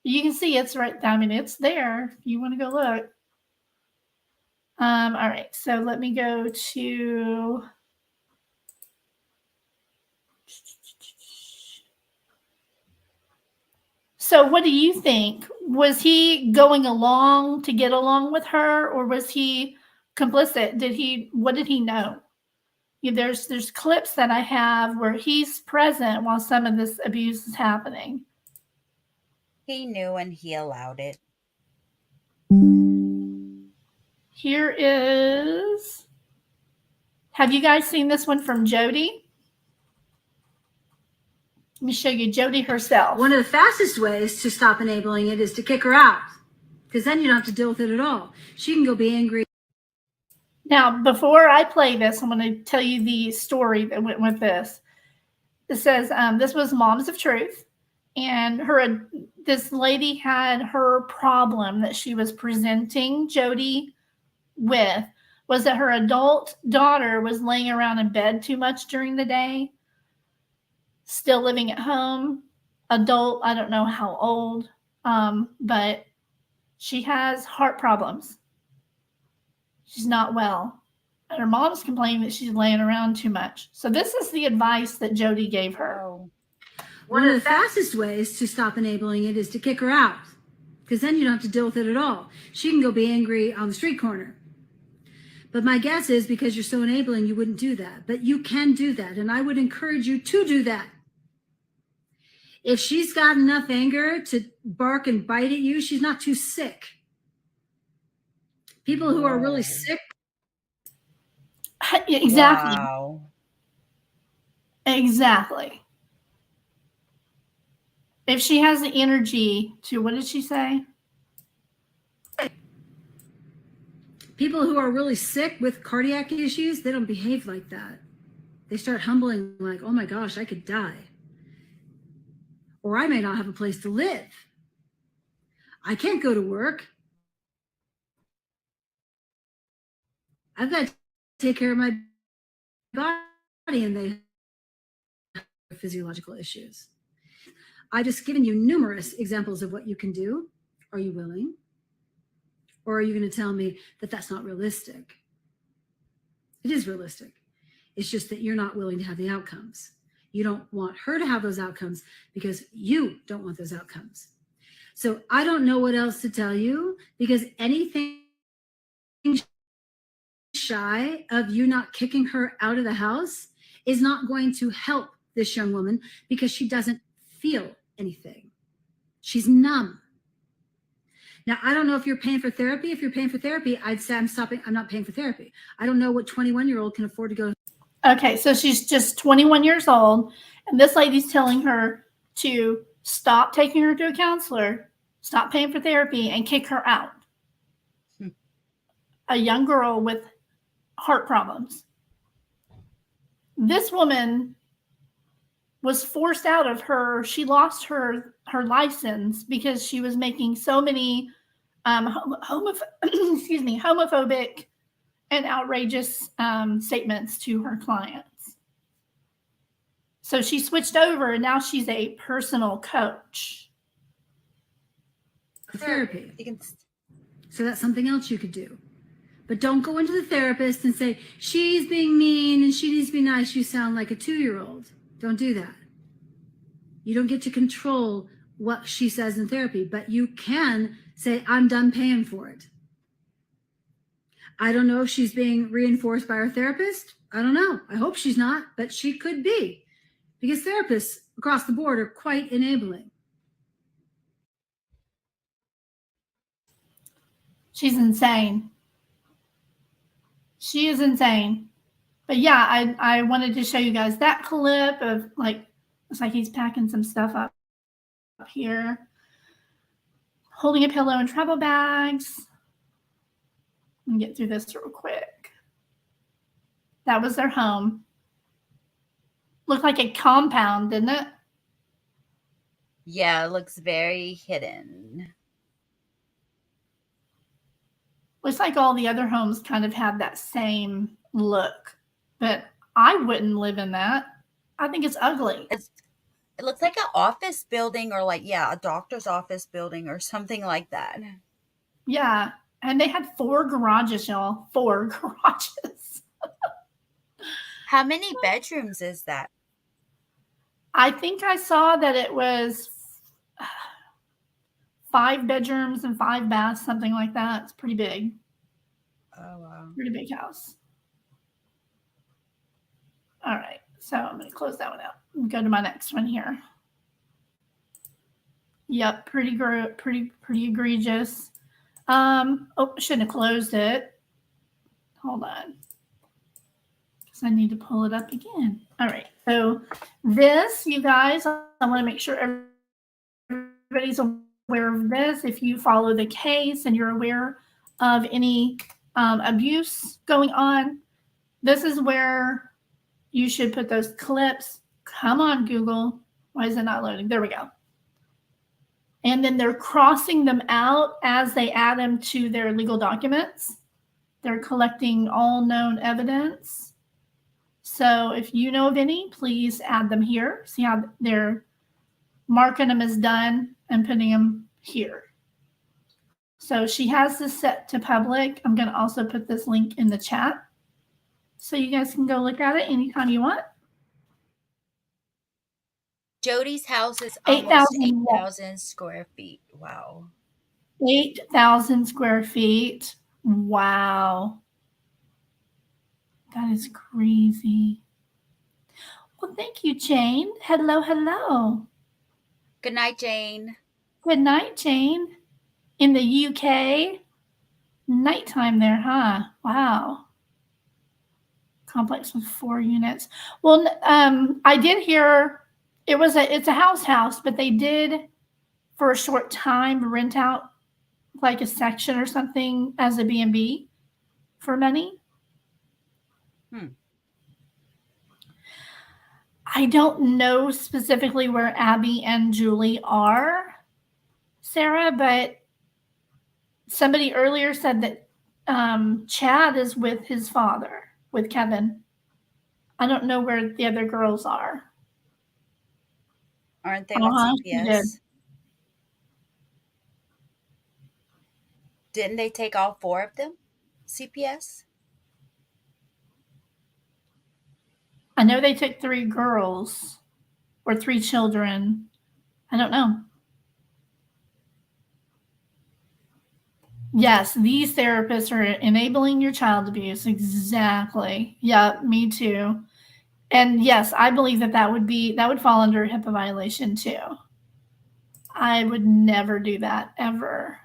You can see it's right. I mean, it's there. If you want to go look. All right. So let me go to. So what do you think? Was he going along to get along with her, or was he complicit? What did he know? There's clips that I have where he's present while some of this abuse is happening. He knew and he allowed it. Here is. Have you guys seen this one from JODI? Let me show you JODI herself. One of the fastest ways to stop enabling it is to kick her out, because then you don't have to deal with it at all. She can go be angry. Now, before I play this, I'm going to tell you the story that went with this. It says this was Moms of Truth, and this lady had her problem that she was presenting JODI with was that her adult daughter was laying around in bed too much during the day. Still living at home, adult, I don't know how old, but she has heart problems. She's not well. And her mom's complaining that she's laying around too much. So this is the advice that JODI gave her. One of the fastest ways to stop enabling it is to kick her out, because then you don't have to deal with it at all. She can go be angry on the street corner. But my guess is because you're so enabling, you wouldn't do that. But you can do that, and I would encourage you to do that. If she's got enough anger to bark and bite at you, she's not too sick. People who are really sick Exactly. Wow. Exactly. If she has the energy to, what did she say? People who are really sick with cardiac issues, they don't behave like that. They start humbling like, oh my gosh, I could die. Or I may not have a place to live. I can't go to work. I've got to take care of my body, and they have physiological issues. I've just given you numerous examples of what you can do. Are you willing? Or are you going to tell me that that's not realistic? It is realistic. It's just that you're not willing to have the outcomes. You don't want her to have those outcomes because you don't want those outcomes. So I don't know what else to tell you, because anything shy of you not kicking her out of the house is not going to help this young woman, because she doesn't feel anything. She's numb. Now, I don't know if you're paying for therapy. If you're paying for therapy, I'd say I'm not paying for therapy. I don't know what 21-year-old can afford to go. Okay, so she's just 21 years old, and this lady's telling her to stop taking her to a counselor, stop paying for therapy, and kick her out. A young girl with heart problems. This woman was forced out of her. She lost her license because she was making so many homophobic and outrageous statements to her clients. So she switched over, and now she's a personal coach. Therapy. So that's something else you could do. But don't go into the therapist and say, she's being mean and she needs to be nice. You sound like a 2-year-old. Don't do that. You don't get to control what she says in therapy, but you can say, I'm done paying for it. I don't know if she's being reinforced by her therapist. I don't know. I hope she's not, but she could be, because therapists across the board are quite enabling. She's insane. She is insane. But yeah, I wanted to show you guys that clip of, like, it's like he's packing some stuff up here, holding a pillow and travel bags. Let me get through this real quick. That was their home. Looked like a compound, didn't it? Yeah, it looks very hidden. Looks like all the other homes kind of had that same look, but I wouldn't live in that. I think it's ugly. It looks like an office building, or like, yeah, a doctor's office building or something like that. Yeah, and they had 4 garages, y'all. 4 garages. How many bedrooms is that? I think I saw that it was 5 bedrooms and 5 baths, something like that. It's pretty big. Oh, wow. Pretty big house. All right, so I'm going to close that one out and go to my next one here. Yep, pretty egregious. Oh, shouldn't have closed it. Hold on, because I need to pull it up again. All right, so this, you guys, I want to make sure everybody's aware of this. If you follow the case and you're aware of any abuse going on, this is where you should put those clips. Come on, Google. Why is it not loading? There we go. And then they're crossing them out as they add them to their legal documents. They're collecting all known evidence. So if you know of any, please add them here. See how they're marking them as done and putting them here. So she has this set to public. I'm going to also put this link in the chat so you guys can go look at it anytime you want. JODI's house is almost 8,000 square feet. Wow. 8,000 square feet. Wow. That is crazy. Well, thank you, Jane. Hello, hello. Good night, Jane. Good night, Jane. In the UK, nighttime there, huh? Wow. complex with 4 units. Well, I did hear it's a house, but they did for a short time rent out like a section or something as a B&B for money. I don't know specifically where Abby and Julie are, Sarah, but somebody earlier said that Chad is with his father, with Kevin. I don't know where the other girls are. Aren't they with CPS? Didn't they take all 4 of them? CPS? I know they took 3 girls or 3 children. I don't know. Yes, these therapists are enabling your child abuse. Exactly. Yeah, me too. And yes, I believe that would fall under a HIPAA violation too. I would never do that ever.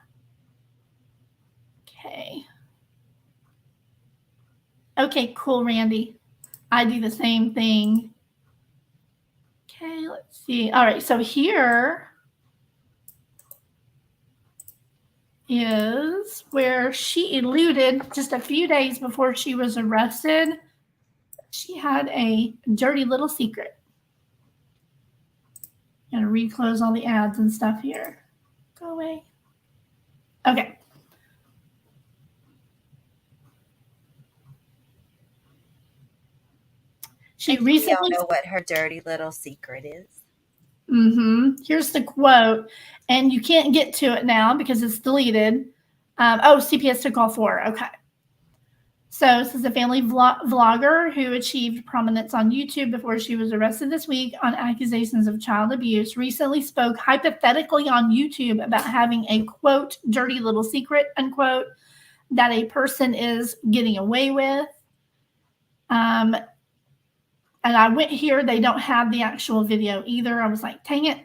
Okay. Okay, cool, Randy. I do the same thing. Okay, let's see. All right, so here is where she eluded just a few days before she was arrested. She had a dirty little secret. I'm gonna reclose all the ads and stuff here. Go away. Okay. She recently. We all know what her dirty little secret is. Here's the quote, and you can't get to it now because it's deleted. CPS took all 4. Okay. So this is a family vlogger who achieved prominence on YouTube before she was arrested this week on accusations of child abuse. Recently spoke hypothetically on YouTube about having a, quote, dirty little secret, unquote, that a person is getting away with. And I went here. They don't have the actual video either. I was like, dang it.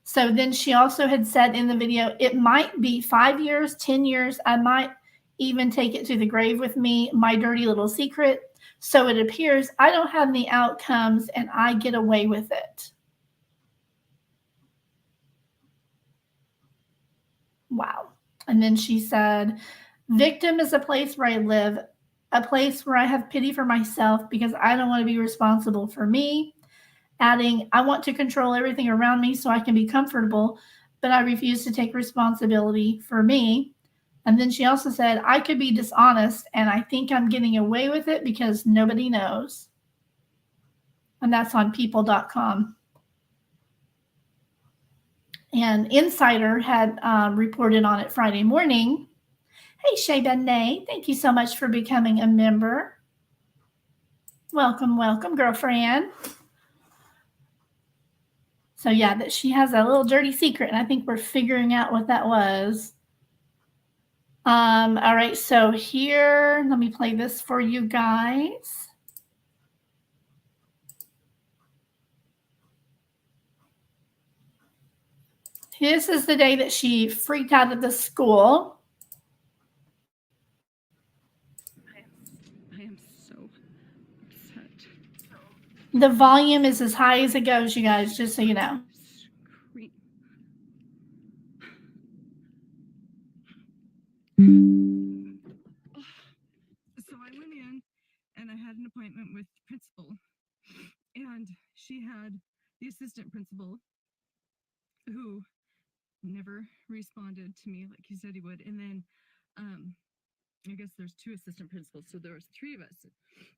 So then she also had said in the video, it might be 5 years, 10 years. I might even take it to the grave with me, my dirty little secret. So it appears I don't have any outcomes and I get away with it. Wow. And then she said, victim is a place where I live, a place where I have pity for myself because I don't want to be responsible for me. Adding, I want to control everything around me so I can be comfortable, but I refuse to take responsibility for me. And then she also said, I could be dishonest and I think I'm getting away with it because nobody knows. And that's on people.com. And Insider had reported on it Friday morning. Hey, Shay Benet, thank you so much for becoming a member. Welcome, welcome, girlfriend. So yeah, that she has a little dirty secret, and I think we're figuring out what that was. All right, so here, let me play this for you guys. This is the day that she freaked out at the school. I am so upset. The volume is as high as it goes, you guys, just so you know. So I went in and I had an appointment with the principal, and she had the assistant principal who never responded to me like he said he would. And then I guess there's 2 assistant principals, so there was 3 of us.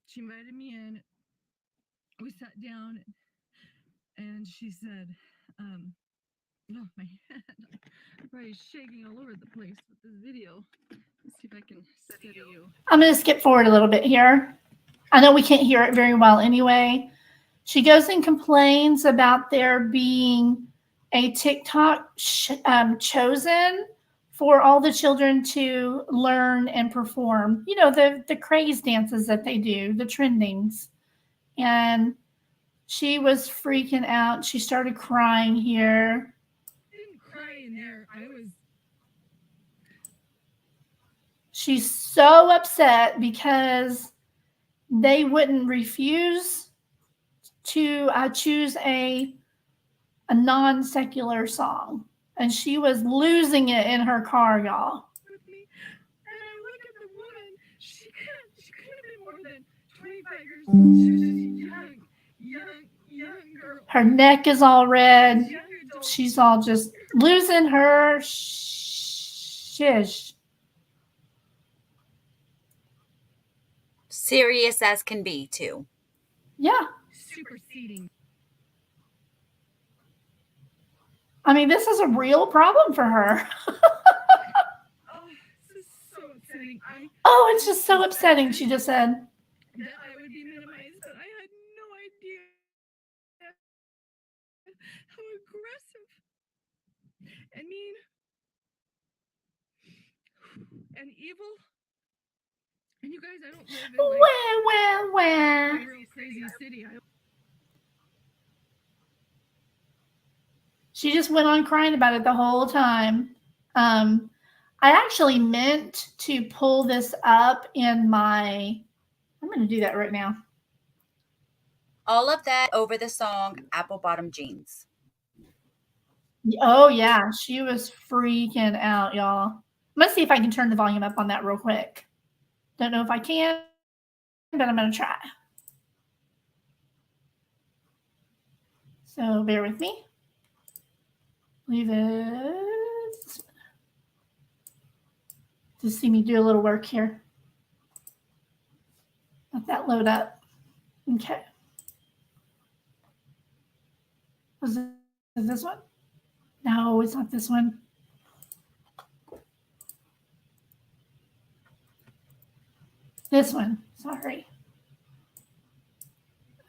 She invited me in. We sat down and she said, oh, my head, I'm probably shaking all over the place with this video. Let's see if I can steady you. I'm going to skip forward a little bit here. I know we can't hear it very well anyway. She goes and complains about there being a TikTok chosen for all the children to learn and perform. You know, the craze dances that they do, the trendings. And she was freaking out. She started crying here. I didn't cry in there. She's so upset because they wouldn't refuse to choose a non-secular song. And she was losing it in her car, y'all. with me. And I look at the woman. She could have been more than 25 years old. She was just young girl. Her neck is all red. Young adult. She's all just losing her shish. Serious as can be, too. Yeah. Superseding. I mean, this is a real problem for her. Oh, this is so upsetting. Oh, it's just so upsetting, she just said. That I would be minimized, but I had no idea how aggressive and mean and evil. And you guys, I don't live in like a real crazy city. She just went on crying about it the whole time. I actually meant to pull this up in my, I'm going to do that right now. All of that over the song Apple Bottom Jeans. Oh, yeah. She was freaking out, y'all. Let's see if I can turn the volume up on that real quick. Don't know if I can, but I'm going to try. So bear with me. Leave it. Just see me do a little work here. Let that load up. Okay. Is this one? No, it's not this one. This one. Sorry.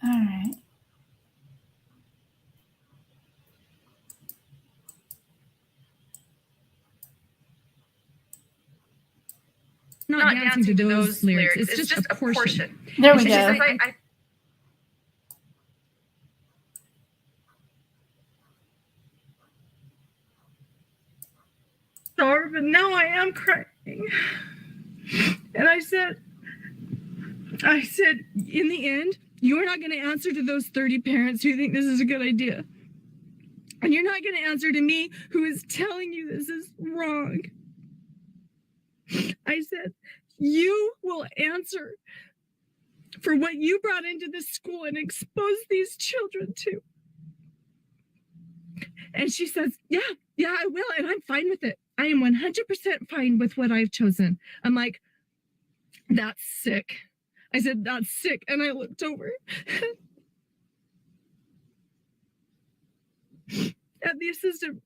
All right. Not dancing to those lyrics. It's just a portion. There we go. Sorry, but now I am crying. And I said, in the end, you're not going to answer to those 30 parents who think this is a good idea. And you're not going to answer to me who is telling you this is wrong. I said, you will answer for what you brought into this school and exposed these children to. And she says, yeah, I will. And I'm fine with it. I am 100% fine with what I've chosen. I'm like, that's sick. I said, that's sick. And I looked over at the assistant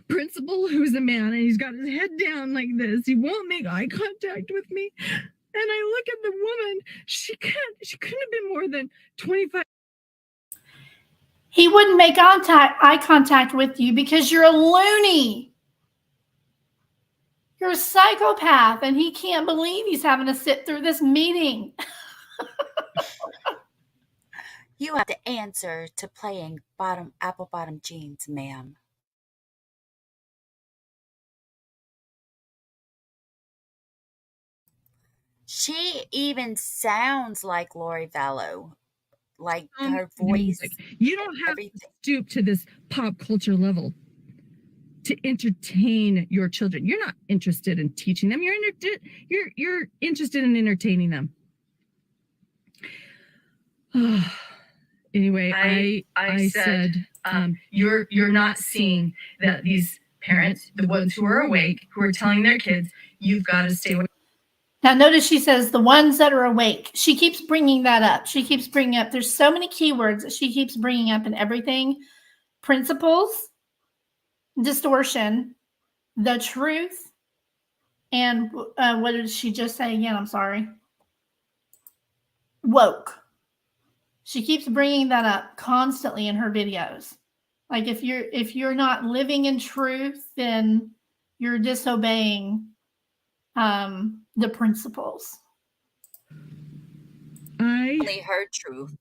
principal, who's a man, and he's got his head down like this. He won't make eye contact with me. And I look at the woman. She couldn't have been more than 25. He wouldn't make eye contact with you because you're a loony. You're a psychopath, and he can't believe he's having to sit through this meeting. You have to answer to playing Apple Bottom Jeans, ma'am. She even sounds like Lori Vallow. Like her voice. You don't have to stoop to this pop culture level to entertain your children. You're not interested in teaching them. You're interested in entertaining them. Anyway, I said, you're not seeing that these parents, the ones who are awake, who are telling their kids, you've got to stay away. Now, notice she says the ones that are awake. She keeps bringing that up. She keeps bringing up, there's so many keywords that she keeps bringing up in everything. Principles, distortion, the truth, and what did she just say again? I'm sorry. Woke. She keeps bringing that up constantly in her videos. Like if you're not living in truth, then you're disobeying the principles. I only heard truth.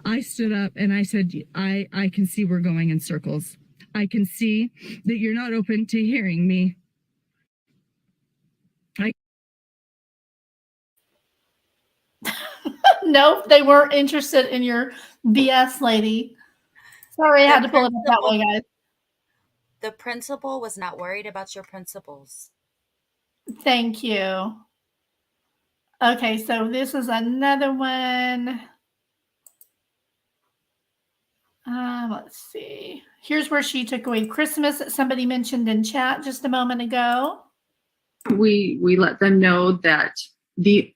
I stood up and I said, I can see we're going in circles. I can see that you're not open to hearing me. Nope, they weren't interested in your BS, lady. Sorry, I had to pull it up that way, guys. The principal was not worried about your principles. Thank you. Okay, so this is another one. Let's see. Here's where she took away Christmas that somebody mentioned in chat just a moment ago. We let them know that the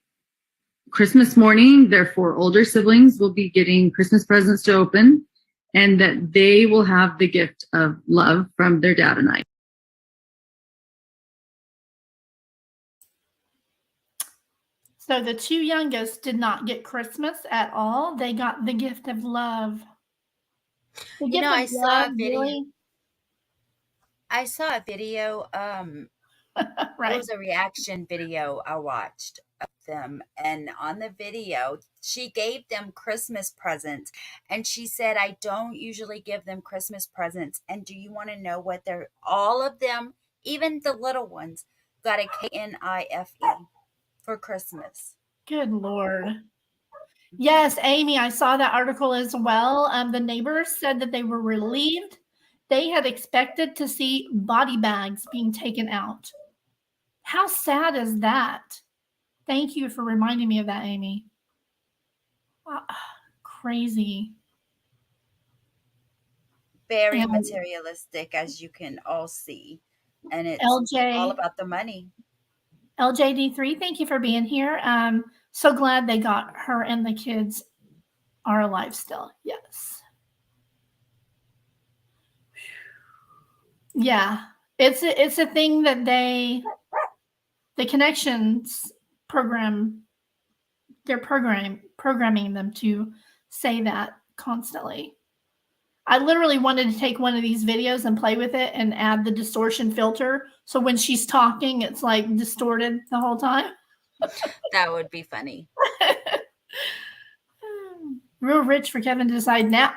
Christmas morning, their 4 older siblings will be getting Christmas presents to open, and that they will have the gift of love from their dad and I. So the 2 youngest did not get Christmas at all. They got the gift of love. The gift of I saw love, a video. really? I saw a video. Right. It was a reaction video I watched of them, and on the video, she gave them Christmas presents, and she said, "I don't usually give them Christmas presents." And do you want to know what they're? All of them, even the little ones, got a KNIFE for Christmas. Good Lord. Yes, Amy, I saw that article as well. The neighbors said that they were relieved. They had expected to see body bags being taken out. How sad is that? Thank you for reminding me of that, Amy. Crazy. Very And materialistic, as you can all see, and it's LJ, all about the money. LJD3, thank you for being here. So glad they got her and the kids are alive still. Yes. Yeah. It's a thing that the Connections program, they're programming them to say that constantly. I literally wanted to take one of these videos and play with it and add the distortion filter. So when she's talking, it's like distorted the whole time. That would be funny. Real rich for Kevin to decide now.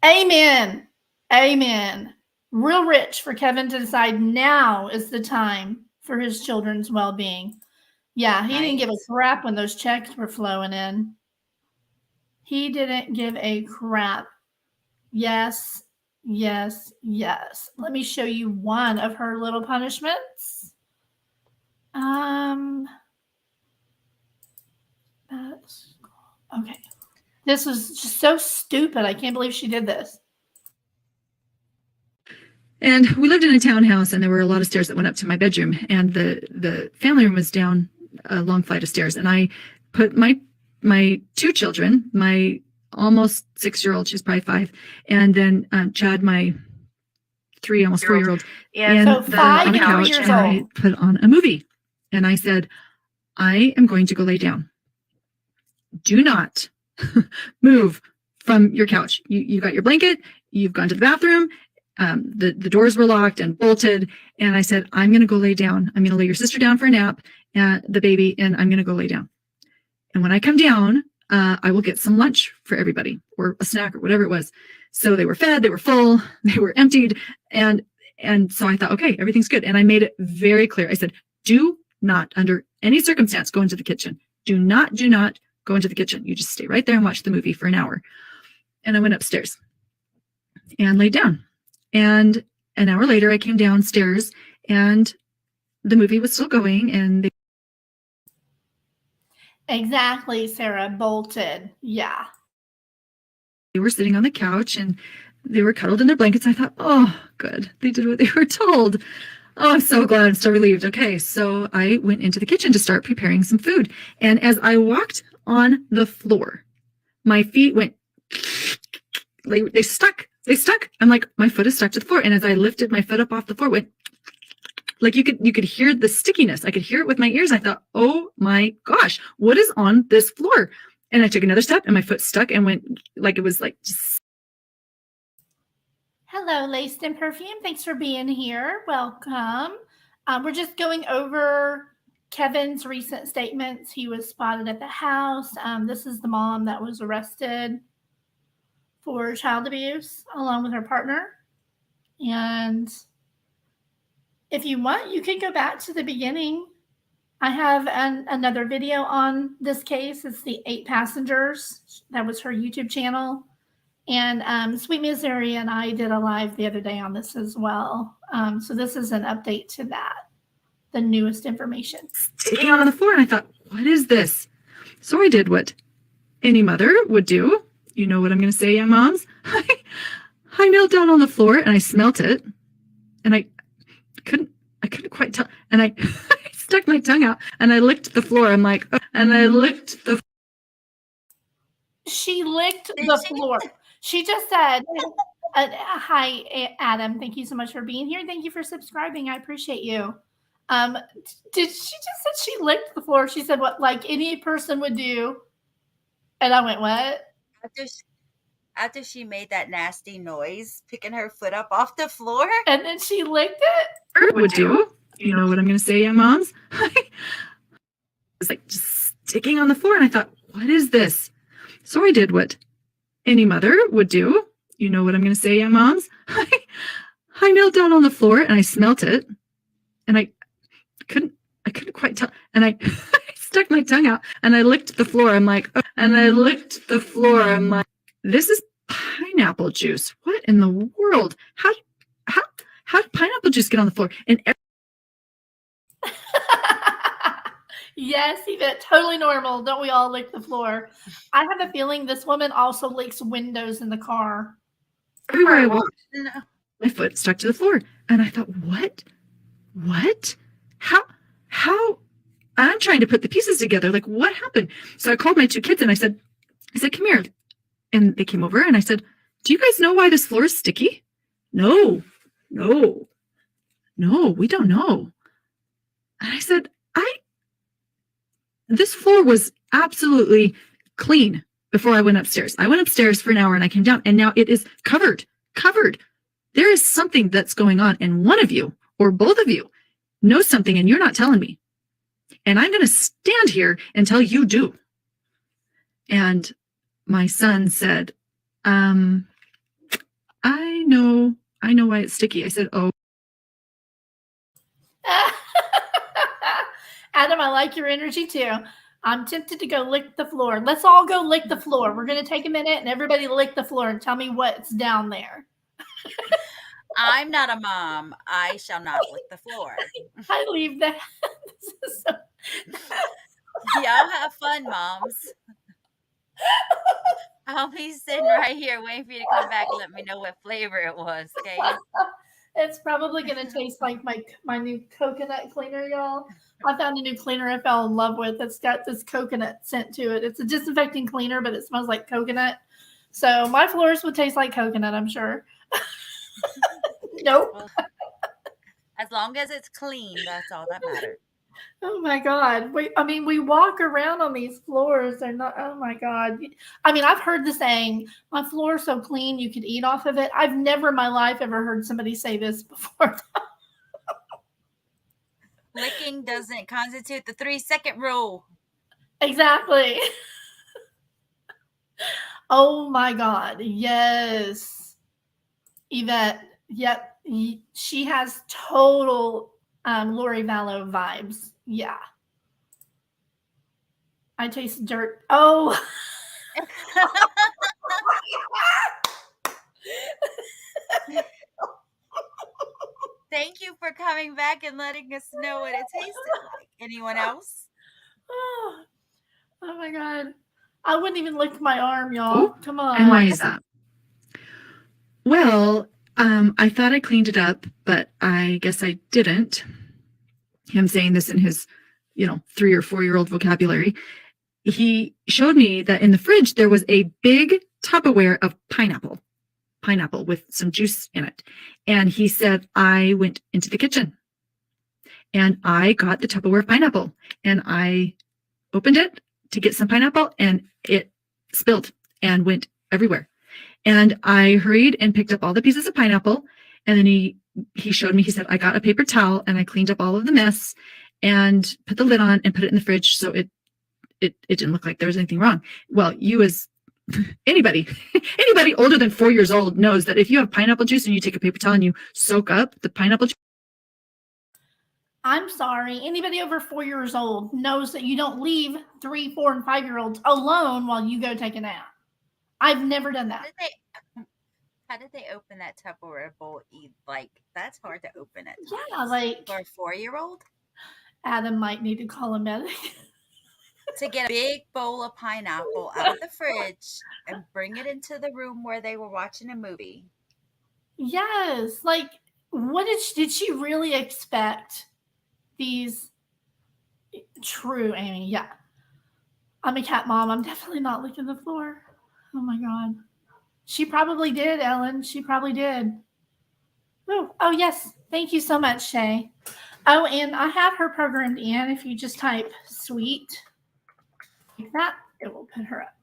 Amen. Amen. Real rich for Kevin to decide now is the time for his children's well-being. Yeah, he didn't give a crap when those checks were flowing in. He didn't give a crap. Yes, yes, yes. Let me show you one of her little punishments. Okay. This was just so stupid. I can't believe she did this. And we lived in a townhouse, and there were a lot of stairs that went up to my bedroom, and the family room was down a long flight of stairs. And I put my 2 children, my almost 6-year-old, she's probably 5, and then Chad, my 3, almost 4-year-old, and so 5 on the couch, years and I old. put on a movie. And I said, I am going to go lay down. Do not move from your couch. You got your blanket, you've gone to the bathroom, the doors were locked and bolted. And I said, I'm going to go lay down. I'm going to lay your sister down for a nap, the baby, and I'm going to go lay down. And when I come down, I will get some lunch for everybody, or a snack, or whatever it was. So they were fed, they were full, they were emptied. And so I thought, okay, everything's good. And I made it very clear. I said, do not, under any circumstance, go into the kitchen. Do not go into the kitchen. You just stay right there and watch the movie for an hour. And I went upstairs and laid down. And an hour later, I came downstairs, and the movie was still going, and Exactly, Sarah. Bolted. Yeah. they were sitting on the couch, and they were cuddled in their blankets. I thought, oh, good. They did what they were told. Oh, I'm so glad. I'm so relieved. Okay, so I went into the kitchen to start preparing some food. And as I walked on the floor, my feet went, they stuck. They stuck. I'm like, my foot is stuck to the floor. And as I lifted my foot up off the floor, it went, like you could hear the stickiness. I could hear it with my ears. I thought, oh my gosh, what is on this floor? And I took another step, and my foot stuck and went, like it was like just. Hello, Laced in Perfume. Thanks for being here. Welcome. We're just going over Kevin's recent statements. He was spotted at the house. This is the mom that was arrested for child abuse along with her partner. And if you want, you can go back to the beginning I have another video on this case. It's the 8 passengers. That was her YouTube channel. And Sweet Missouri and I did a live the other day on this as well. So this is an update to that, the newest information. Sticking out on the floor, and I thought, what is this? So I did what any mother would do. You know what I'm going to say, young moms? I knelt down on the floor and I smelt it, and I couldn't quite tell. And I stuck my tongue out and I licked the floor. I'm like, oh, and I licked the. She licked the floor. She just said, hi, Adam. Thank you so much for being here. Thank you for subscribing. I appreciate you. She just said she licked the floor? She said, what, like any person would do. And I went, what? After she made that nasty noise, picking her foot up off the floor. And then she licked it? Would do. You know what I'm going to say, young moms? It was like just sticking on the floor. And I thought, what is this? So I did what any mother would do. You know what I'm going to say, young moms? I knelt down on the floor and I smelt it, and I couldn't quite tell. And I stuck my tongue out and I licked the floor. I'm like, oh, and I licked the floor. I'm like, this is pineapple juice. What in the world? How did pineapple juice get on the floor? And yes, Yvette, totally normal. Don't we all lick the floor? I have a feeling this woman also licks windows in the car. everywhere I walked, my foot stuck to the floor. And I thought, what? How? I'm trying to put the pieces together. Like, what happened? So I called my 2 kids and I said, come here. And they came over and I said, do you guys know why this floor is sticky? No, we don't know. And I said, this floor was absolutely clean before I went upstairs. I went upstairs for an hour and I came down, and now it is covered. There is something that's going on, and one of you or both of you knows something and you're not telling me. And I'm going to stand here until you do. And my son said, I know why it's sticky. I said, oh. Adam, I like your energy too. I'm tempted to go lick the floor. Let's all go lick the floor. We're going to take a minute and everybody lick the floor and tell me what's down there. I'm not a mom. I shall not lick the floor. I leave that. This is so... Y'all have fun, moms. I'll be sitting right here waiting for you to come back and let me know what flavor it was, okay? It's probably going to taste like my new coconut cleaner, y'all. I found a new cleaner I fell in love with. It's got this coconut scent to it. It's a disinfecting cleaner, but it smells like coconut. So my floors would taste like coconut, I'm sure. Nope. Well, as long as it's clean, that's all that matters. Oh my God. We walk around on these floors. They're not, oh my God. I mean, I've heard the saying, my floor's so clean you could eat off of it. I've never in my life ever heard somebody say this before. Licking doesn't constitute the 3-second rule. Exactly. Oh my God. Yes. Yvette. Yep. She has total Lori Vallow vibes. Yeah. I taste dirt. Oh. Thank you for coming back and letting us know what it tasted like. Anyone else? Oh my God. I wouldn't even lick my arm, y'all. Come on. And why is that? Well, I thought I cleaned it up, but I guess I didn't. Him saying this in his, 3 or 4-year-old vocabulary. He showed me that in the fridge, there was a big Tupperware of pineapple with some juice in it. And he said, I went into the kitchen and I got the Tupperware pineapple and I opened it to get some pineapple and it spilled and went everywhere. And I hurried and picked up all the pieces of pineapple. And then he showed me, he said, I got a paper towel and I cleaned up all of the mess and put the lid on and put it in the fridge. So it didn't look like there was anything wrong. Well, you as anybody older than 4 years old knows that if you have pineapple juice and you take a paper towel and you soak up the pineapple juice. I'm sorry. Anybody over 4 years old knows that you don't leave 3, 4, and 5-year-olds alone while you go take a nap. I've never done that. How did they open that Tupperware bowl? Like, that's hard to open at times. Yeah, like For a 4-year-old? Adam might need to call a medic. To get a big bowl of pineapple out of the fridge and bring it into the room where they were watching a movie. Yes, like what did she really expect these true Amy? Yeah. I'm a cat mom. I'm definitely not licking the floor. Oh my God. She probably did, Ellen. She probably did. Oh yes. Thank you so much, Shay. Oh, and I have her programmed in. If you just type sweet like that, it will put her up.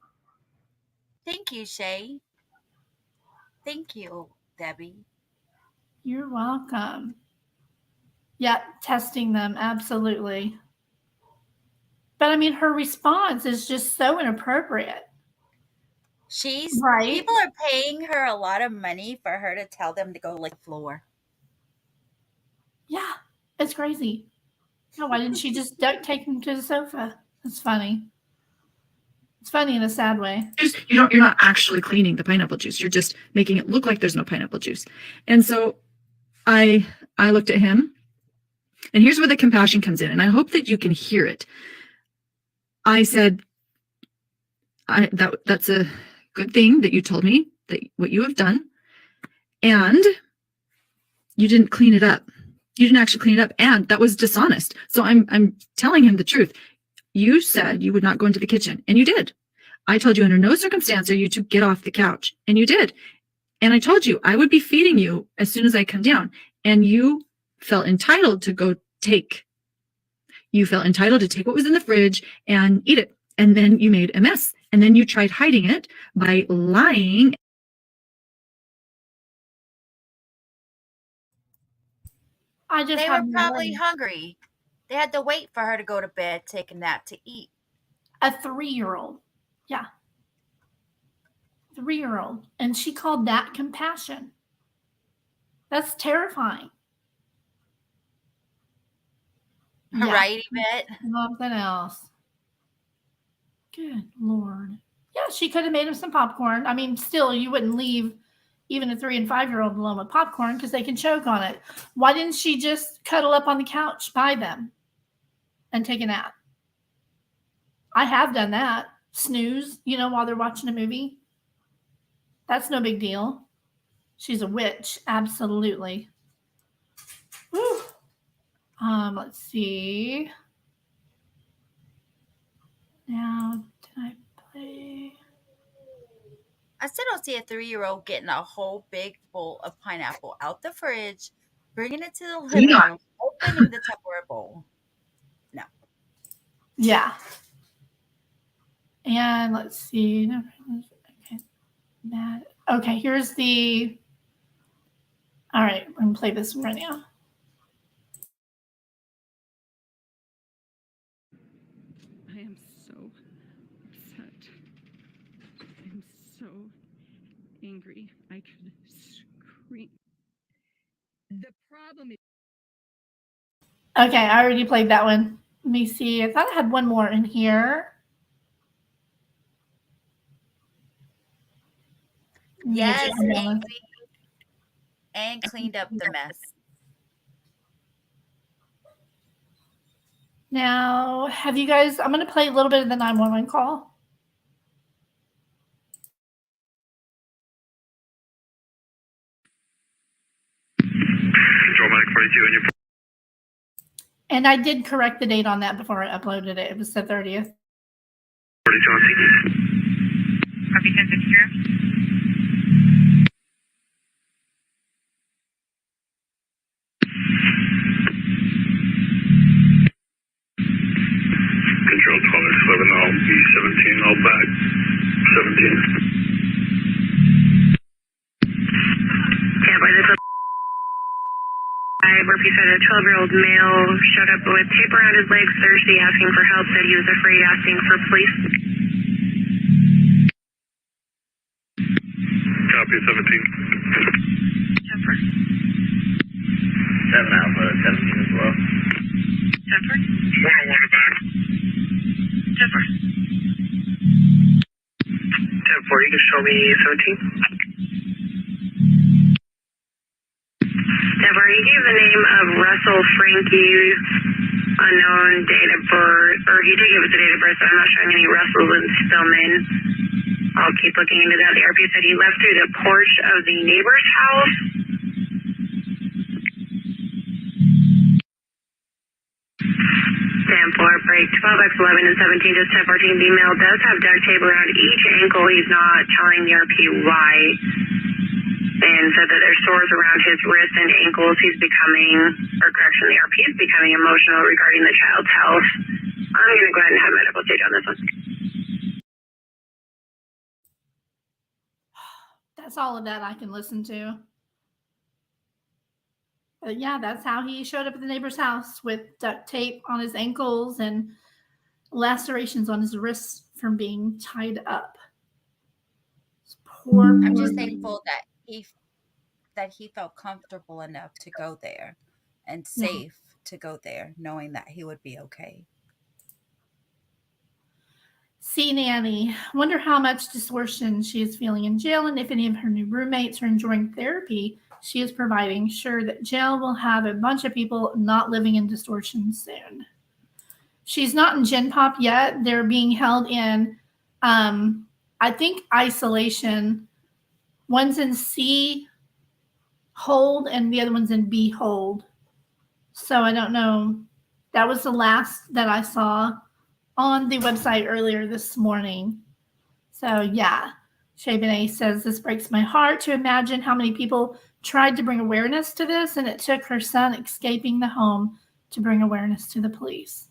Thank you, Shay. Thank you, Debbie. You're welcome. Yep, testing them. Absolutely. But I mean, her response is just so inappropriate. She's right. People are paying her a lot of money for her to tell them to go lick the floor. Yeah, it's crazy. Oh, why didn't she just duct tape him to the sofa? That's funny. It's funny in a sad way. You're not actually cleaning the pineapple juice. You're just making it look like there's no pineapple juice. And so I looked at him, and here's where the compassion comes in. And I hope that you can hear it. I said, that's a good thing that you told me that what you have done, and you didn't clean it up. You didn't actually clean it up, and that was dishonest. So I'm telling him the truth. You said you would not go into the kitchen, and you did. I told you under no circumstance are you to get off the couch, and you did. And I told you I would be feeding you as soon as I come down, and you felt entitled to go take. You felt entitled to take what was in the fridge and eat it, and then you made a mess, and then you tried hiding it by lying. They were probably hungry. They had to wait for her to go to bed, take a nap to eat. A 3-year-old. Yeah. 3-year-old. And she called that compassion. That's terrifying. Yeah. Right, Yvette? Nothing else. Good Lord. Yeah, she could have made him some popcorn. I mean, still, you wouldn't leave even a 3- and 5-year-old alone with popcorn because they can choke on it. Why didn't she just cuddle up on the couch by them and take a nap? I have done that. Snooze, while they're watching a movie. That's no big deal. She's a witch. Absolutely. Whew. Let's see. Now, did I play? I still don't see a 3-year-old getting a whole big bowl of pineapple out the fridge, bringing it to the living room, opening the Tupperware bowl. No. Yeah. And let's see. Okay, here's the. All right, I'm going to play this one right now. I am so upset. I'm so angry. I could scream. The problem is. Okay, I already played that one. Let me see. I thought I had one more in here. Yes, and cleaned up the mess. Now, have you guys, I'm going to play a little bit of the 911 call. Control Medic 42 and your. And I did correct the date on that before I uploaded it. It was the 30th. 42 on scene. Copy 10-6. Control 12-11, all B-17, all back, 17. Yeah, by this where he said a 12-year-old male showed up with tape around his legs Thursday asking for help, said he was afraid asking for police. Copy 17. Alpha 17 as well. 10-4. 101 to back. 10-4. 10-4, you can show me 17. 10-4, he gave the name of Russell Frankie, unknown date of birth, or he did give us a date of birth, so I'm not showing any Russells and Stillman. I'll keep looking into that. The RP said he left through the porch of the neighbor's house. Break 12x11 and 17 to 1014. The male does have duct tape around each ankle. He's not telling the RP why. And said that there's sores around his wrists and ankles. He's becoming, or correction, the RP is becoming emotional regarding the child's health. I'm going to go ahead and have medical stage on this one. That's all of that I can listen to. But yeah, that's how he showed up at the neighbor's house with duct tape on his ankles and lacerations on his wrists from being tied up. Poor. I'm just thankful that he felt comfortable enough to go there and safe to go there, knowing that he would be okay. See Nanny. Wonder how much distortion she is feeling in jail and if any of her new roommates are enjoying therapy she is providing. Sure that jail will have a bunch of people not living in distortion soon. She's not in Gen Pop yet. They're being held in, I think, isolation. One's in C hold and the other one's in B hold. So I don't know. That was the last that I saw on the website earlier this morning. So yeah, Shay says, this breaks my heart to imagine how many people tried to bring awareness to this, and it took her son escaping the home to bring awareness to the police.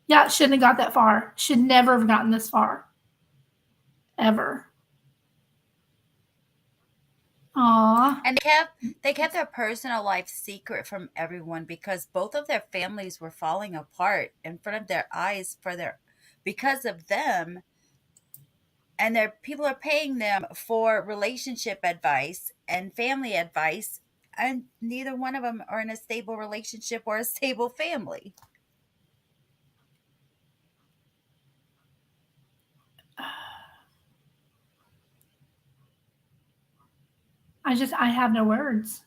Yeah, it shouldn't have got that far. Should never have gotten this far. Ever. Aww. And they kept their personal life secret from everyone because both of their families were falling apart in front of their eyes because of them. And people are paying them for relationship advice and family advice, and neither one of them are in a stable relationship or a stable family. I have no words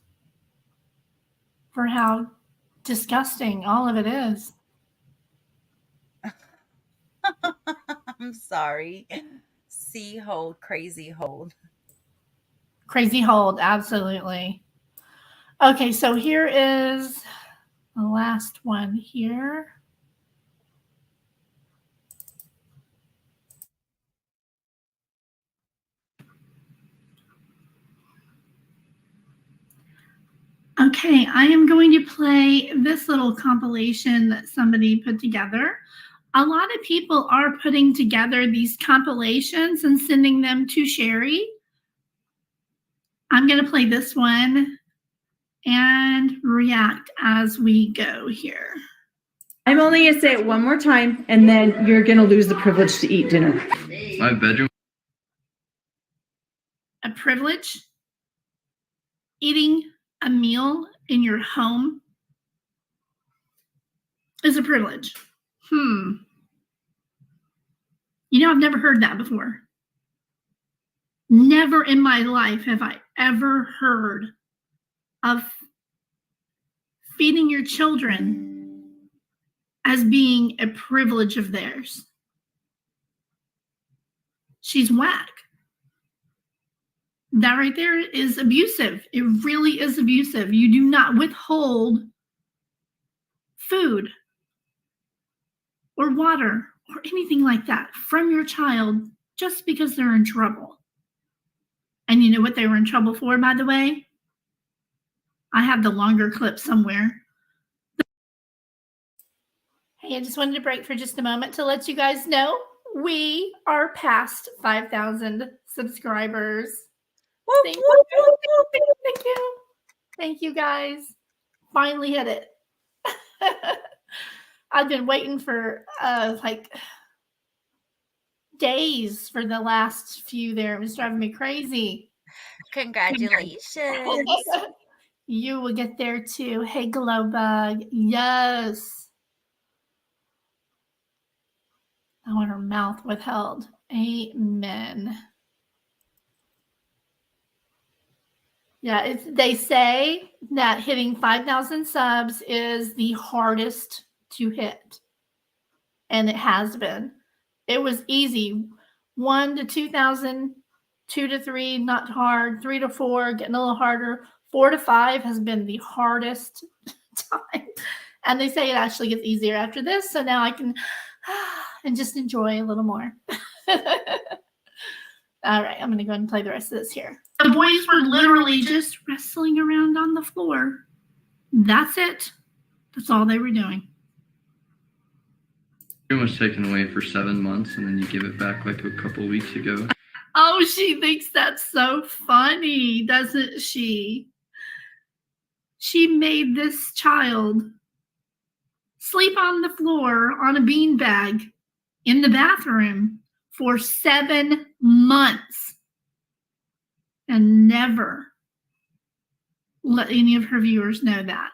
for how disgusting all of it is. I'm sorry. Hold, crazy hold. Crazy hold, absolutely. Okay, so here is the last one here. Okay, I am going to play this little compilation that somebody put together. A lot of people are putting together these compilations and sending them to Sherry. I'm going to play this one and react as we go here. I'm only going to say it one more time, and then you're going to lose the privilege to eat dinner. My bedroom. A privilege? Eating a meal in your home is a privilege. You know, I've never heard that before. Never in my life have I ever heard of feeding your children as being a privilege of theirs. She's whack. That right there is abusive. It really is abusive. You do not withhold food or water or anything like that from your child just because they're in trouble. And you know what they were in trouble for, by the way? I have the longer clip somewhere. Hey, I just wanted to break for just a moment to let you guys know we are past 5,000 subscribers. Thank you. Thank you. Thank you, guys. Finally hit it. I've been waiting for like days for the last few there. It was driving me crazy. Congratulations. You will get there too. Hey, Glowbug. Yes. I want her mouth withheld. Amen. Yeah, they say that hitting 5,000 subs is the hardest to hit. And it has been. It was easy. 1 to 2,000, 2 to 3, not hard. 3 to 4, getting a little harder. 4 to 5 has been the hardest time. And they say it actually gets easier after this. So now I can and just enjoy a little more. All right, I'm going to go ahead and play the rest of this here. The boys were literally just wrestling around on the floor. That's it. That's all they were doing. Pretty much taken away for 7 months, and then you give it back like a couple of weeks ago. Oh, she thinks that's so funny, doesn't she? She made this child sleep on the floor on a beanbag in the bathroom for 7 months and never let any of her viewers know that.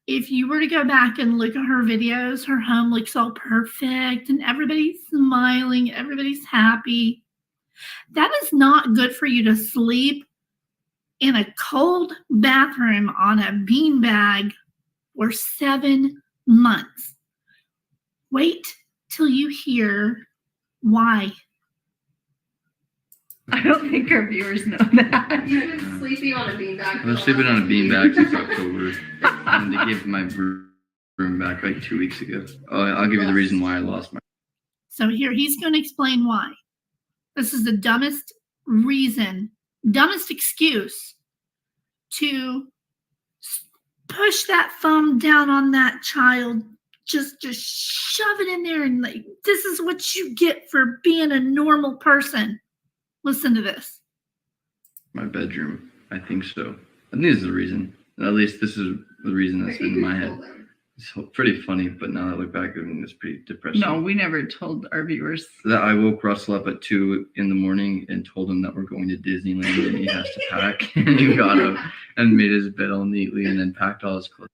If you were to go back and look at her videos, her home looks all perfect and everybody's smiling, everybody's happy. That is not good for you to sleep in a cold bathroom on a beanbag for 7 months. Wait till you hear why. I don't think our viewers know that. You've been sleeping on a beanbag. I've been sleeping on a beanbag since October, and they gave my room back like 2 weeks ago. Oh, I'll give you the reason why I lost my. So here, he's going to explain why. This is the dumbest reason, dumbest excuse to push that thumb down on that child. Just shove it in there and like, this is what you get for being a normal person. Listen to this. My bedroom. I think so. I think this is the reason. At least this is the reason that's been in my head. It's pretty funny, but now that I look back, I mean, it's pretty depressing. No, we never told our viewers. That I woke Russell up at 2 in the morning and told him that we're going to Disneyland and he has to pack. And he got up and made his bed all neatly and then packed all his clothes.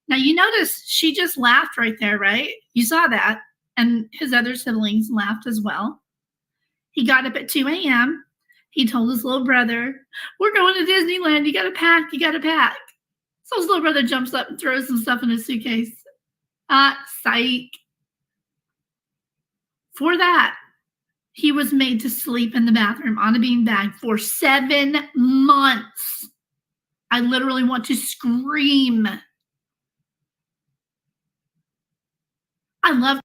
Now you notice she just laughed right there, right? You saw that. And his other siblings laughed as well. He got up at 2 a.m. He told his little brother, we're going to Disneyland. You got to pack. You got to pack. So his little brother jumps up and throws some stuff in his suitcase. Psych. For that, he was made to sleep in the bathroom on a beanbag for 7 months. I literally want to scream. I love.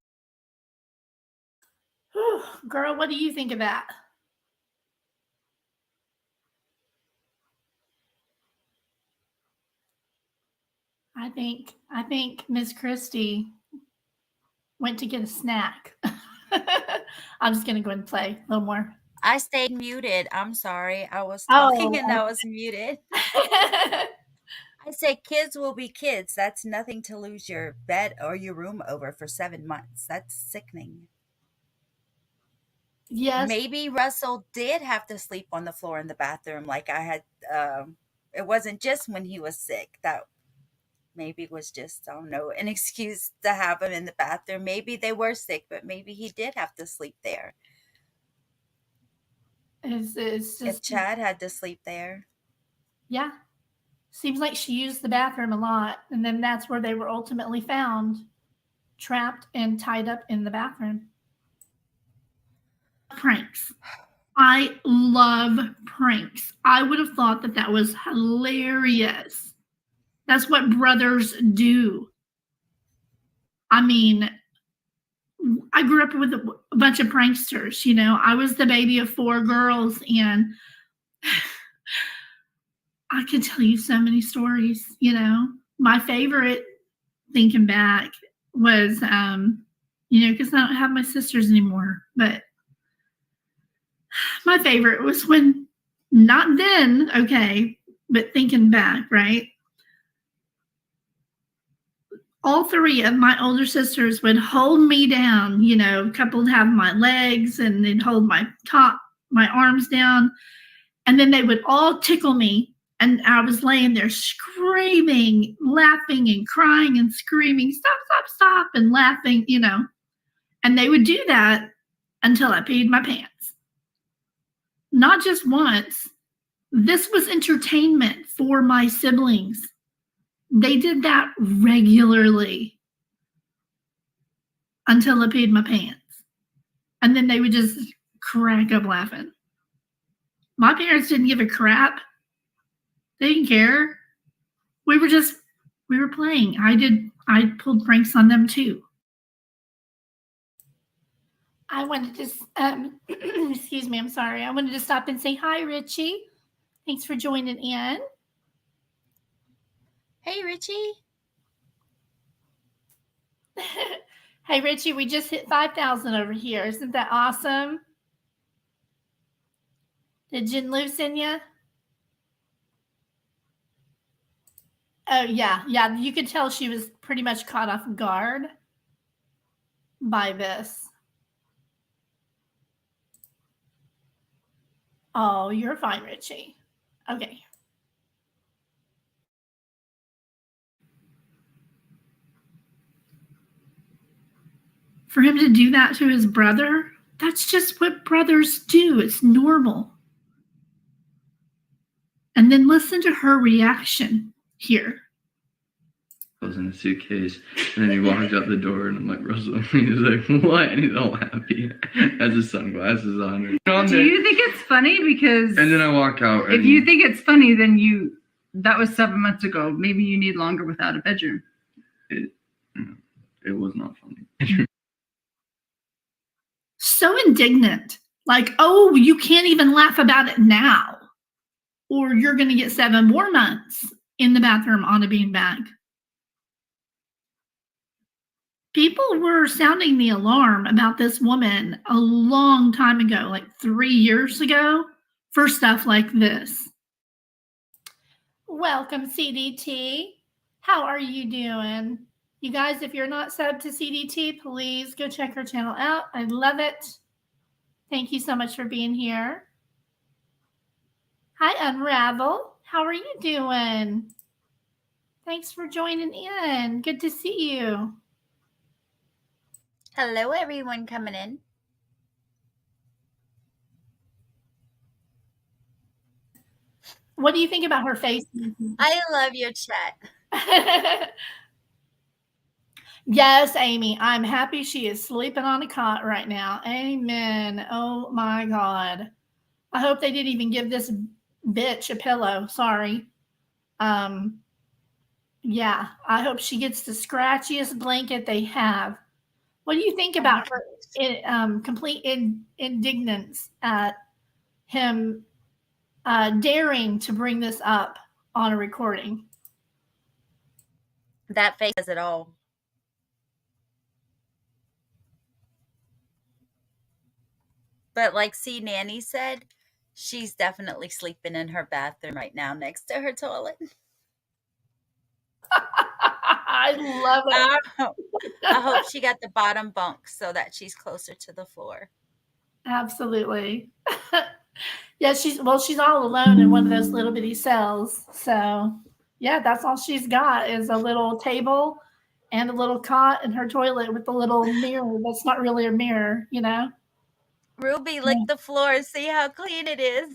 Whew, girl, what do you think of that? I think Miss Christie went to get a snack. I'm just gonna go ahead and play a little more. I stayed muted. I'm sorry. I was talking and I was muted. I say kids will be kids. That's nothing to lose your bed or your room over for 7 months. That's sickening. Yes. Maybe Russell did have to sleep on the floor in the bathroom like I had. It wasn't just when he was sick. That maybe was just, I don't know, an excuse to have him in the bathroom. Maybe they were sick, but maybe he did have to sleep there. It's just, if Chad had to sleep there. Yeah. Seems like she used the bathroom a lot. And then that's where they were ultimately found, trapped and tied up in the bathroom. Pranks. I love pranks. I would have thought that that was hilarious. That's what brothers do. I mean, I grew up with a bunch of pranksters, you know. I was the baby of 4 girls, and I could tell you so many stories, you know. My favorite, thinking back, was, you know, because I don't have my sisters anymore, but my favorite was when, not then, okay, but thinking back, right? All 3 of my older sisters would hold me down, you know, a couple would have my legs and they'd hold my arms down. And then they would all tickle me And I was laying there screaming, laughing and crying and screaming, stop, stop, stop, and laughing, you know. And they would do that until I peed my pants. Not just once. This was entertainment for my siblings. They did that regularly until I peed my pants. And then they would just crack up laughing. My parents didn't give a crap. They didn't care. We were playing. I pulled pranks on them too. I wanted to, excuse me, I'm sorry. I wanted to stop and say hi, Richie. Thanks for joining in. Hey, Richie. Hey, Richie, we just hit 5,000 over here. Isn't that awesome? Did Jen Lou send you? Oh, yeah. Yeah, you could tell she was pretty much caught off guard by this. Oh, you're fine, Richie. Okay. For him to do that to his brother, that's just what brothers do. It's normal. And then listen to her reaction here. I was in a suitcase, and then he walked out the door, and I'm like, Russell, he's like, what? And he's all happy, has his sunglasses on. Do you think it's funny? Because And then I walk out. if you think it's funny, then that was 7 months ago. Maybe you need longer without a bedroom. It was not funny. So indignant. Like, oh, you can't even laugh about it now. Or you're going to get 7 more months in the bathroom on a beanbag. People were sounding the alarm about this woman a long time ago, like 3 years ago, for stuff like this. Welcome, CDT. How are you doing? You guys, if you're not subbed to CDT, please go check her channel out. I love it. Thank you so much for being here. Hi, Unravel. How are you doing? Thanks for joining in. Good to see you. Hello, everyone coming in. What do you think about her face? I love your chat. Yes, Amy, I'm happy she is sleeping on a cot right now. Amen. Oh my God. I hope they didn't even give this bitch a pillow. Sorry. Yeah, I hope she gets the scratchiest blanket they have. What do you think about her complete indignance at him daring to bring this up on a recording? That face says it all. But like C Nanny said, she's definitely sleeping in her bathroom right now next to her toilet. I love it. I hope she got the bottom bunk so that she's closer to the floor. Absolutely. Yeah, she's all alone in one of those little bitty cells. So yeah, that's all she's got is a little table and a little cot and her toilet with a little mirror that's not really a mirror, you know? Ruby, lick the floor and see how clean it is.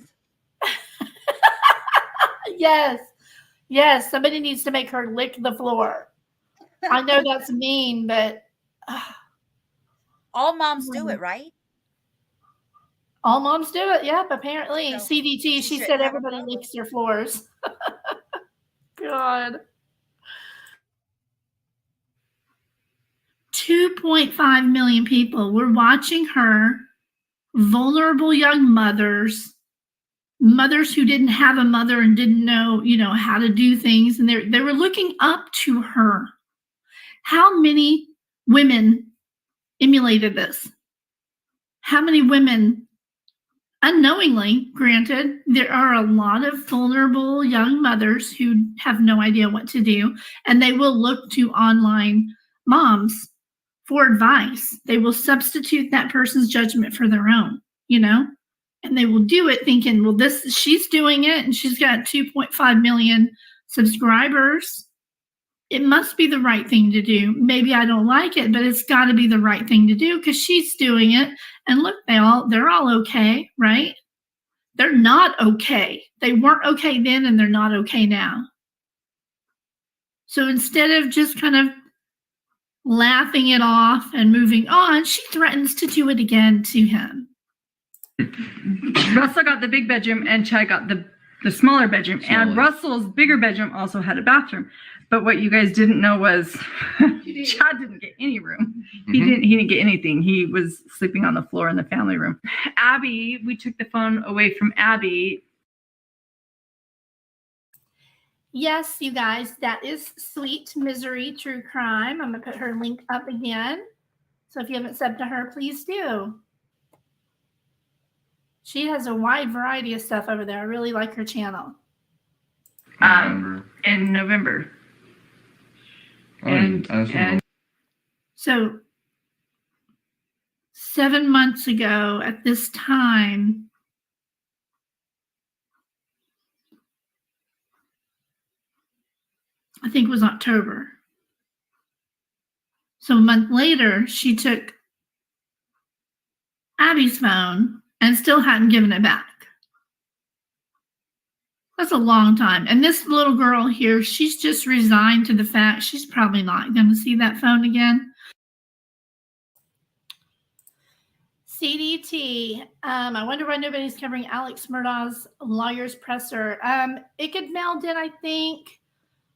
Yes. Yes, somebody needs to make her lick the floor. I know that's mean, but all moms do it, right? All moms do it. Yep, apparently. So CDT, she said everybody licks their floors. God. 2.5 million people were watching her, vulnerable young mothers who didn't have a mother and didn't know, how to do things. And they were looking up to her. How many women emulated this? How many women, unknowingly, granted, there are a lot of vulnerable young mothers who have no idea what to do, and they will look to online moms for advice. They will substitute that person's judgment for their own, And they will do it thinking, well, she's doing it and she's got 2.5 million subscribers. It must be the right thing to do. Maybe I don't like it, but it's got to be the right thing to do because she's doing it. And look, they're all okay, right? They're not okay. They weren't okay then and they're not okay now. So instead of just kind of laughing it off and moving on, she threatens to do it again to him. Russell got the big bedroom and Chad got the smaller bedroom. And Russell's bigger bedroom also had a bathroom. But what you guys didn't know was Chad didn't get any room. He didn't get anything. He was sleeping on the floor in the family room. Abby, we took the phone away from Abby. Yes, you guys, that is Sweet Misery True Crime. I'm going to put her link up again. So if you haven't subbed to her, please do. She has a wide variety of stuff over there. I really like her channel. In November. So 7 months ago at this time, I think it was October. So a month later, she took Abby's phone and still hadn't given it back. That's a long time. And this little girl here, she's just resigned to the fact she's probably not going to see that phone again. CDT. I wonder why nobody's covering Alex Murdaugh's lawyer's presser. It got mailed in, I think.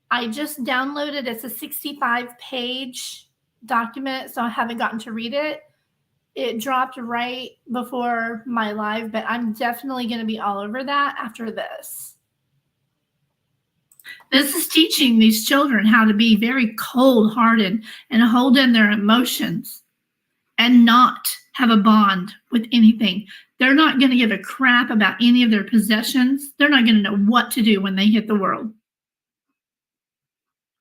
I just downloaded. It's a 65-page document, so I haven't gotten to read it. It dropped right before my live, but I'm definitely going to be all over that after this. This is teaching these children how to be very cold-hearted and hold in their emotions and not have a bond with anything. They're not going to give a crap about any of their possessions. They're not going to know what to do when they hit the world.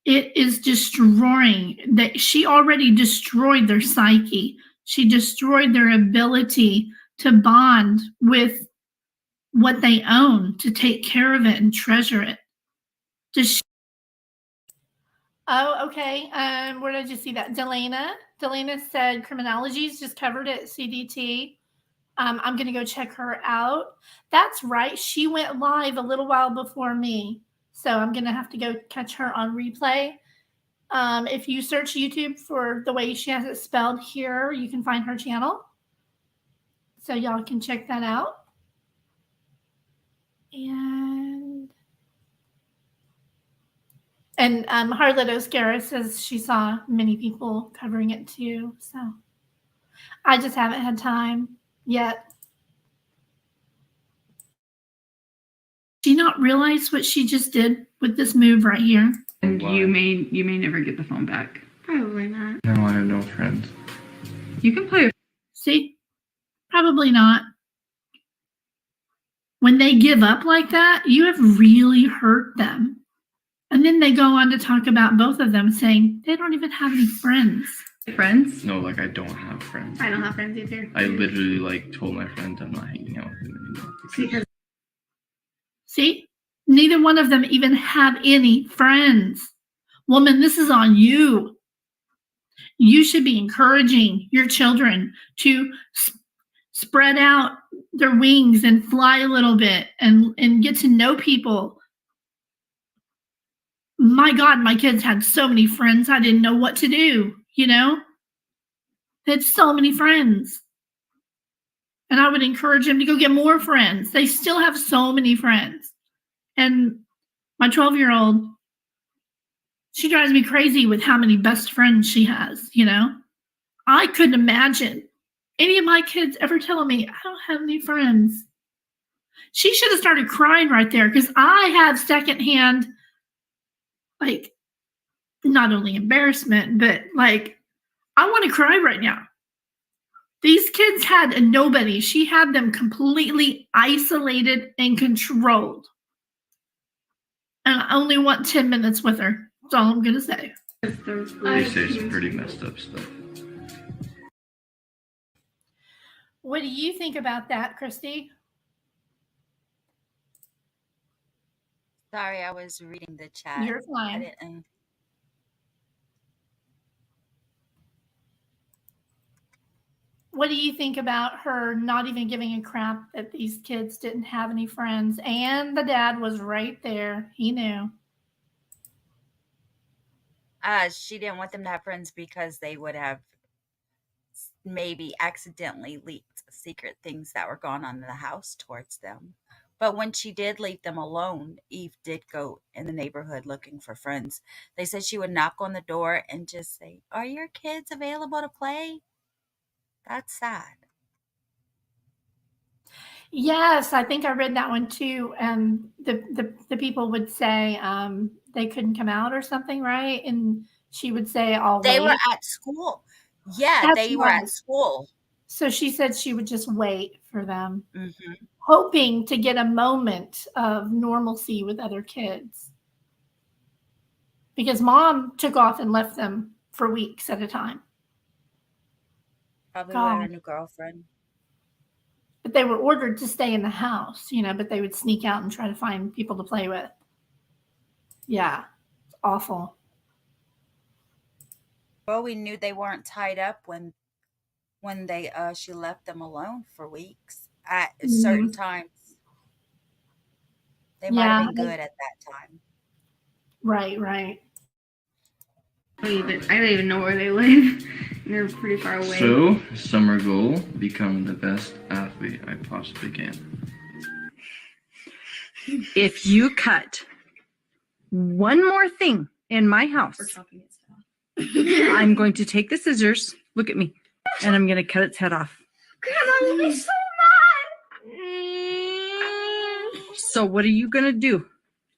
It is destroying. That she already destroyed their psyche. She destroyed their ability to bond with what they own, to take care of it and treasure it. Oh, okay. Where did you see that? Delana said Criminology's just covered it at CDT. I'm going to go check her out. That's right. She went live a little while before me. So I'm going to have to go catch her on replay. If you search YouTube for the way she has it spelled here, you can find her channel. So y'all can check that out. And Harlet Oscara says she saw many people covering it too. So I just haven't had time yet. Did she not realize what she just did with this move right here? And you may never get the phone back. Probably not. No, I have no friends. You can play. See? Probably not. When they give up like that, you have really hurt them. And then they go on to talk about both of them saying they don't even have any friends. Friends? No, like I don't have friends. I don't have friends either. I literally like told my friends I'm not hanging out with them anymore. See? Neither one of them even have any friends. Woman, this is on you. You should be encouraging your children to spread out their wings and fly a little bit and get to know people. My God, my kids had so many friends. I didn't know what to do, you know? They had so many friends. And I would encourage them to go get more friends. They still have so many friends. And my 12-year-old, she drives me crazy with how many best friends she has, you know? I couldn't imagine any of my kids ever telling me, I don't have any friends. She should have started crying right there because I have secondhand, like, not only embarrassment, but like, I want to cry right now. These kids had a nobody. She had them completely isolated and controlled. And I only want 10 minutes with her. That's all I'm going to say. They say some pretty messed up stuff. What do you think about that, Christy? Sorry, I was reading the chat. You're I fine. didn't. What do you think about her not even giving a crap that these kids didn't have any friends? And the dad was right there. He knew. She didn't want them to have friends because they would have maybe accidentally leaked secret things that were going on in the house towards them. But when she did leave them alone, Eve did go in the neighborhood looking for friends. They said she would knock on the door and just say, "Are your kids available to play?" That's sad. Yes, I think I read that one too. And the people would say they couldn't come out or something, right? And she would say, "I'll They wait." were at school. Yeah, That's they were right. at school. So she said she would just wait for them, Mm-hmm. hoping to get a moment of normalcy with other kids. Because mom took off and left them for weeks at a time. Probably God. with her new girlfriend. But they were ordered to stay in the house, you know, but they would sneak out and try to find people to play with. Yeah, it's awful. Well, we knew they weren't tied up when they she left them alone for weeks at certain times. They might have been good at that time. Right, right. I don't even know where they live. They're pretty far away. So, summer goal, become the best athlete I possibly can. If you cut one more thing in my house, I'm going to take the scissors, look at me, and I'm going to cut its head off. Grandma, I'm so mad. So what are you going to do?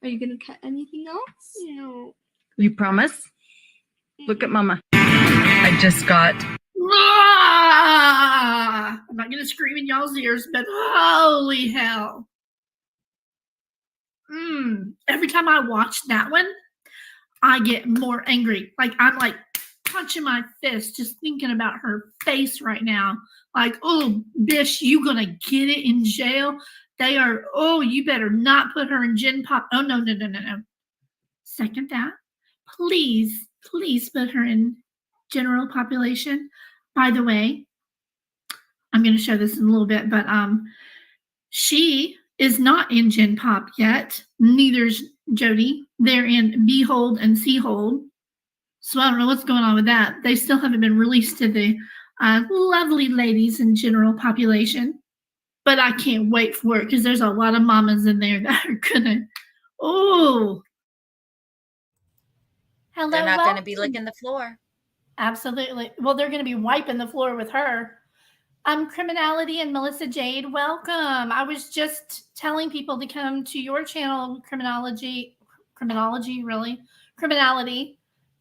Are you going to cut anything else? No. You promise? Look at Mama. I just got... I'm not going to scream in y'all's ears, but holy hell. Every time I watch that one, I get more angry. Like, I'm like punching my fist just thinking about her face right now. Like, oh, Bish, you going to get it in jail? They are, oh, you better not put her in Gen Pop. Oh, no. Second that. Please put her in general population. By the way, I'm going to show this in a little bit, but she is not in Gen Pop yet. Neither's JODI. They're in Behold and Seahold. So I don't know what's going on with that. They still haven't been released to the lovely ladies in general population. But I can't wait for it because there's a lot of mamas in there that are gonna, oh. Hello, they're not going to be licking the floor. Absolutely. Well, they're going to be wiping the floor with her. Criminality and Melissa Jade, welcome. I was just telling people to come to your channel, Criminality,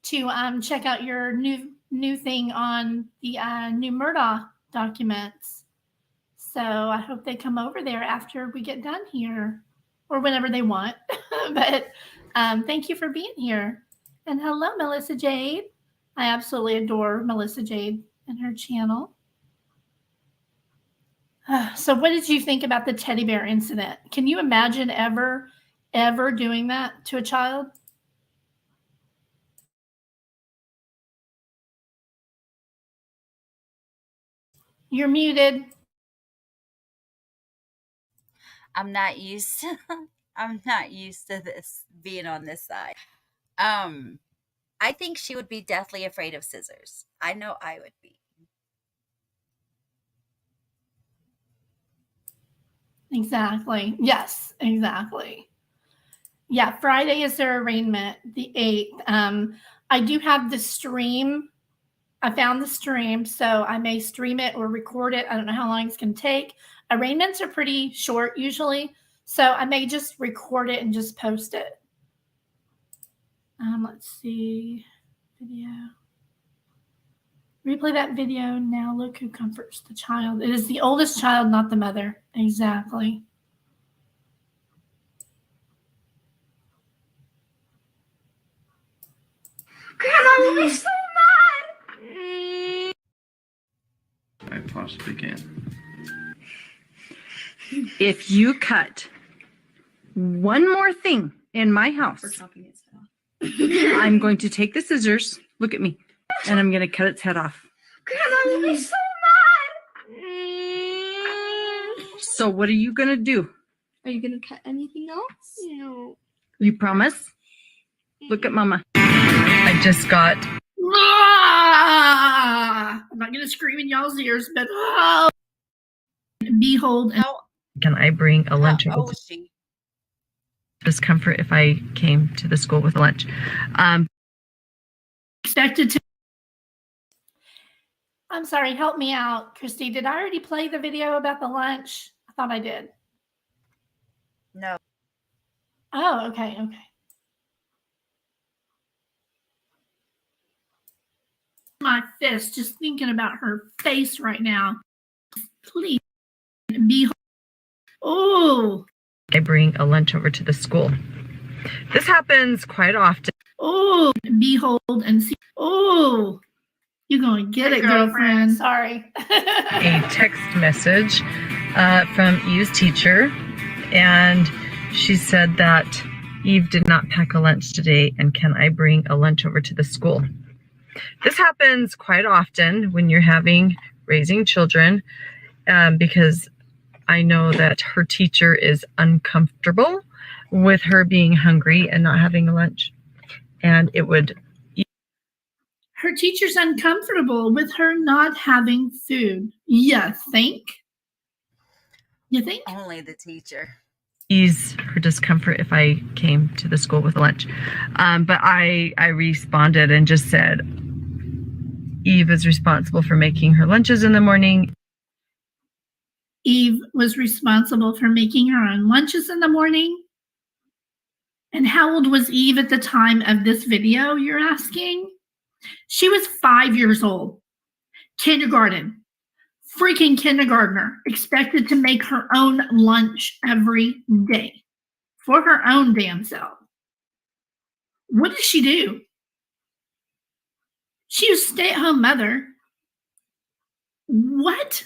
to check out your new thing on the new Murdaugh documents. So I hope they come over there after we get done here, or whenever they want. But thank you for being here. And hello, Melissa Jade. I absolutely adore Melissa Jade and her channel. So what did you think about the teddy bear incident? Can you imagine ever doing that to a child? You're muted. I'm not used to this being on this side. I think she would be deathly afraid of scissors. I know I would be. Exactly. Yes, exactly. Yeah, Friday is their arraignment, the 8th. I do have the stream. I found the stream, so I may stream it or record it. I don't know how long it's going to take. Arraignments are pretty short usually, so I may just record it and just post it. Let's see. Video. Replay that video now. Look who comforts the child. It is the oldest child, not the mother. Exactly. Grandma, I'm so mad. I possibly can. If you cut one more thing in my house, I'm going to take the scissors, look at me, and I'm going to cut its head off. Grandma, you're so mad. So what are you going to do? Are you gonna cut anything else? No. You promise? Look at Mama. I just got... I'm not going to scream in y'all's ears, but behold. Can I bring a lunch? How old is she? Discomfort if I came to the school with lunch. Expected to. I'm sorry, help me out, Christy. Did I already play the video about the lunch? I thought I did. No. Oh, okay. My fist, just thinking about her face right now. Please be. Oh. I bring a lunch over to the school. This happens quite often. Oh, behold and see. Oh, you're going to get it, girlfriend. Sorry. A text message from Eve's teacher, and she said that Eve did not pack a lunch today, and can I bring a lunch over to the school? This happens quite often when you're raising children, because I know that her teacher is uncomfortable with her being hungry and not having a lunch. And it would... Her teacher's uncomfortable with her not having food. You think? You think? Only the teacher. Ease her discomfort if I came to the school with lunch. But I responded and just said, Eve is responsible for making her lunches in the morning. Eve was responsible for making her own lunches in the morning. And how old was Eve at the time of this video, you're asking? She was 5 years old. Kindergarten. Freaking kindergartner. Expected to make her own lunch every day. For her own damn self. What did she do? She was a stay-at-home mother. What?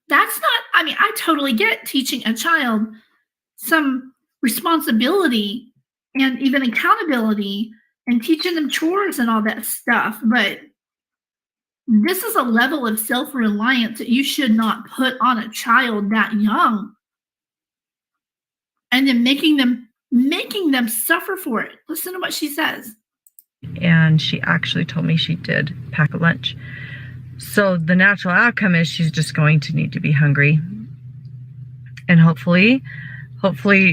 That's not, I mean, I totally get teaching a child some responsibility and even accountability and teaching them chores and all that stuff. But this is a level of self-reliance that you should not put on a child that young. And then making them suffer for it. Listen to what she says. And she actually told me she did pack a lunch. So the natural outcome is she's just going to need to be hungry. And hopefully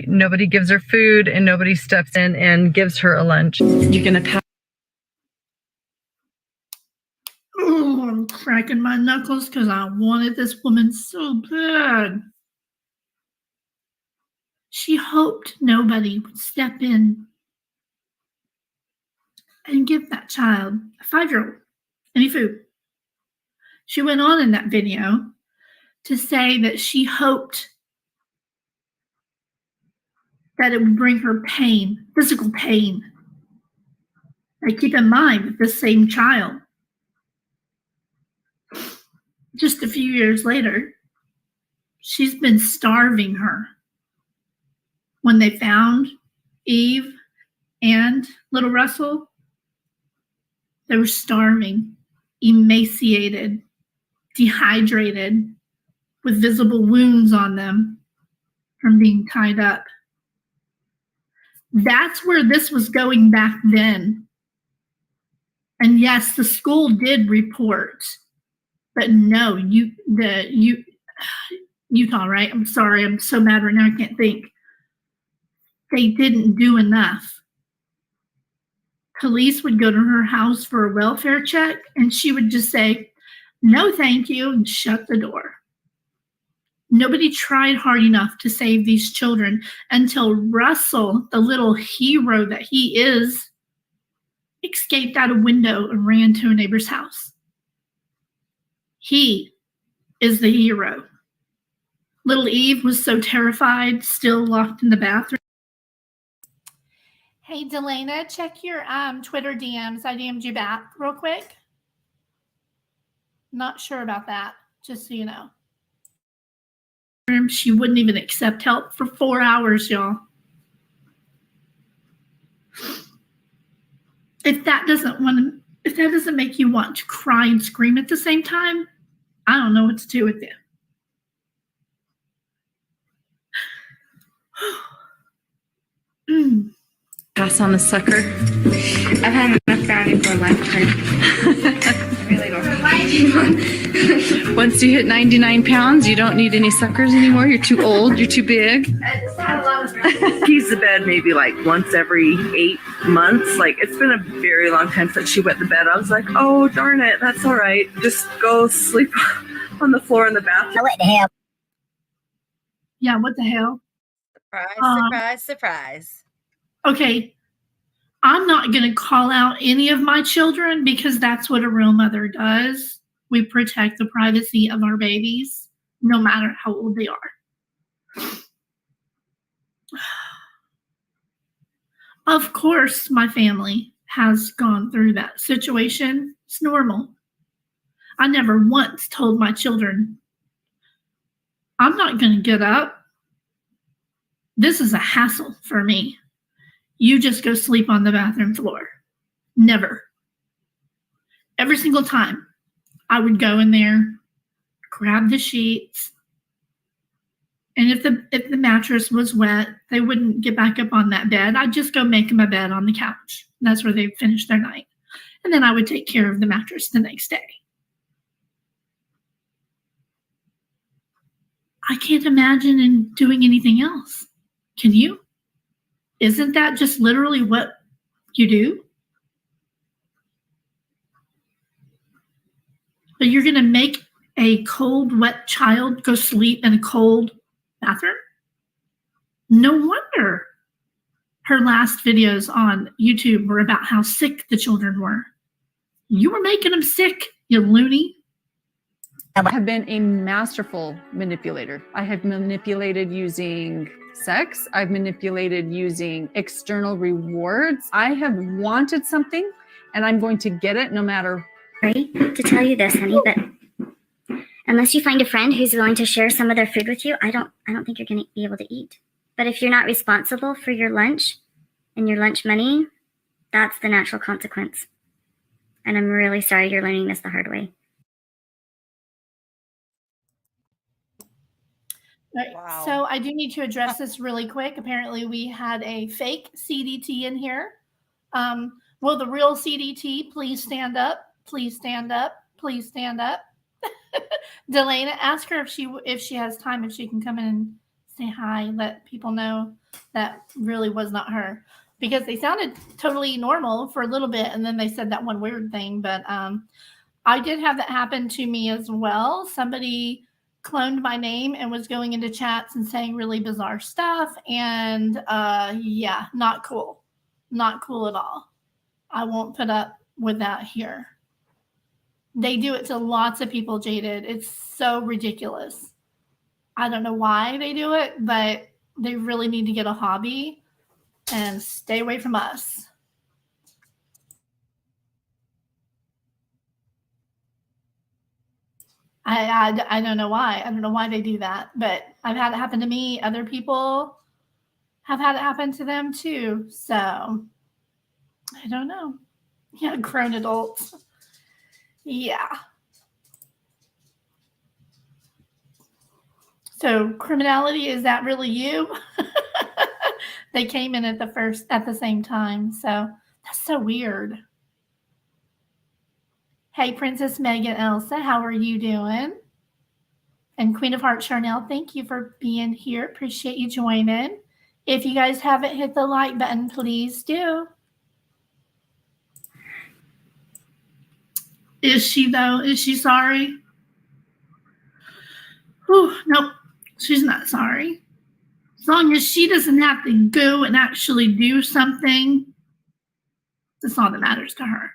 nobody gives her food and nobody steps in and gives her a lunch. You're going to pack. Oh, I'm cracking my knuckles because I wanted this woman so bad. She hoped nobody would step in and give that child, a 5-year-old, any food. She went on in that video to say that she hoped that it would bring her pain, physical pain. Now keep in mind that this same child, just a few years later, she's been starving her. When they found Eve and little Russell, they were starving, emaciated, dehydrated, with visible wounds on them from being tied up. That's where this was going back then. And yes, the school did report, but no, Utah, right? I'm sorry, I'm so mad right now, I can't think. They didn't do enough. Police would go to her house for a welfare check, and she would just say, no, thank you, and shut the door. Nobody tried hard enough to save these children until Russell, the little hero that he is, escaped out a window and ran to a neighbor's house. He is the hero. Little Eve was so terrified, still locked in the bathroom. Hey, Delana, check your Twitter DMs. I DM'd you back real quick. Not sure about that, just so you know. She wouldn't even accept help for 4 hours, y'all. if that doesn't make you want to cry and scream at the same time, I don't know what to do with it. Pass on the sucker. I've had enough brownie for a lifetime. I really don't. Once you hit 99 pounds, you don't need any suckers anymore. You're too old. You're too big. I just had a lot of brownie. Pees the bed maybe like once every 8 months. Like, it's been a very long time since she wet the bed. I was like, oh, darn it. That's all right. Just go sleep on the floor in the bathroom. What the hell? Yeah, what the hell? Surprise, surprise, surprise. Okay, I'm not going to call out any of my children because that's what a real mother does. We protect the privacy of our babies, no matter how old they are. Of course, my family has gone through that situation. It's normal. I never once told my children, I'm not going to get up. This is a hassle for me. You just go sleep on the bathroom floor. Never. Every single time I would go in there, grab the sheets, and if the mattress was wet, they wouldn't get back up on that bed. I'd just go make them a bed on the couch. That's where they'd finish their night. And then I would take care of the mattress the next day. I can't imagine doing anything else. Can you? Isn't that just literally what you do? But you're going to make a cold, wet child go sleep in a cold bathroom? No wonder her last videos on YouTube were about how sick the children were. You were making them sick, you loony. I have been a masterful manipulator. I have manipulated using sex. I've manipulated using external rewards. I have wanted something and I'm going to get it no matter. Sorry to tell you this, honey, but unless you find a friend who's willing to share some of their food with you, I don't think you're going to be able to eat. But if you're not responsible for your lunch and your lunch money, that's the natural consequence. And I'm really sorry you're learning this the hard way. Right. Wow. So I do need to address this really quick. Apparently we had a fake CDT in here. Will the real CDT please stand up? Please stand up. Please stand up. Delana, ask her if she has time, if she can come in and say hi, let people know that really was not her. Because they sounded totally normal for a little bit, and then they said that one weird thing. But I did have that happen to me as well. Somebody cloned my name and was going into chats and saying really bizarre stuff. And yeah, not cool. Not cool at all. I won't put up with that here. They do it to lots of people, Jaded. It's so ridiculous. I don't know why they do it, but they really need to get a hobby and stay away from us. I don't know why. I don't know why they do that, but I've had it happen to me. Other people have had it happen to them too. So I don't know. Yeah, grown adults. Yeah. So criminality, is that really you? They came in at the same time. So that's so weird. Hey, Princess Megan Elsa, how are you doing? And Queen of Hearts Charnel, thank you for being here. Appreciate you joining. If you guys haven't hit the like button, please do. Is she though? Is she sorry? Whew, nope, she's not sorry. As long as she doesn't have to go and actually do something, that's all that matters to her.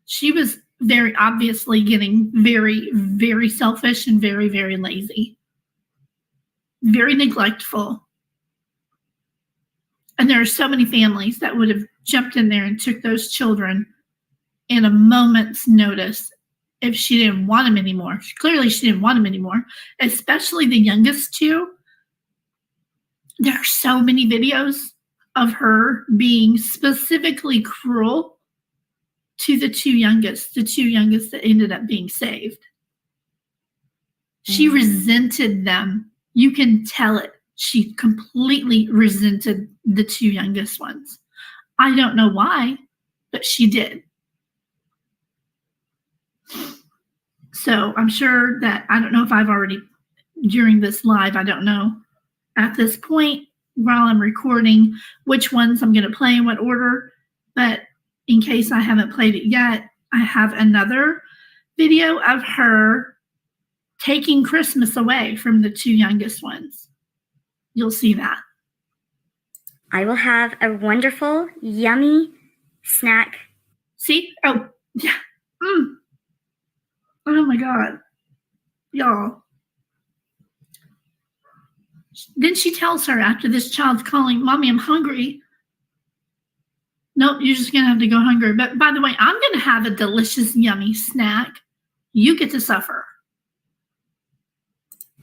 She was very obviously getting very, very selfish and very, very lazy. Very neglectful. And there are so many families that would have jumped in there and took those children in a moment's notice if she didn't want them anymore. Clearly she didn't want them anymore, especially the youngest two. There are so many videos of her being specifically cruel to the two youngest that ended up being saved. She resented them. You can tell it. She completely resented the two youngest ones. I don't know why, but she did. So I'm sure that, I don't know if I've already, during this live, I don't know at this point while I'm recording which ones I'm going to play in what order, but in case I haven't played it yet, I have another video of her taking Christmas away from the two youngest ones. You'll see that. I will have a wonderful, yummy snack. See? Oh, yeah. Oh my God. Y'all. Then she tells her after this child's calling, Mommy, I'm hungry. Nope, you're just going to have to go hungry. But by the way, I'm going to have a delicious, yummy snack. You get to suffer.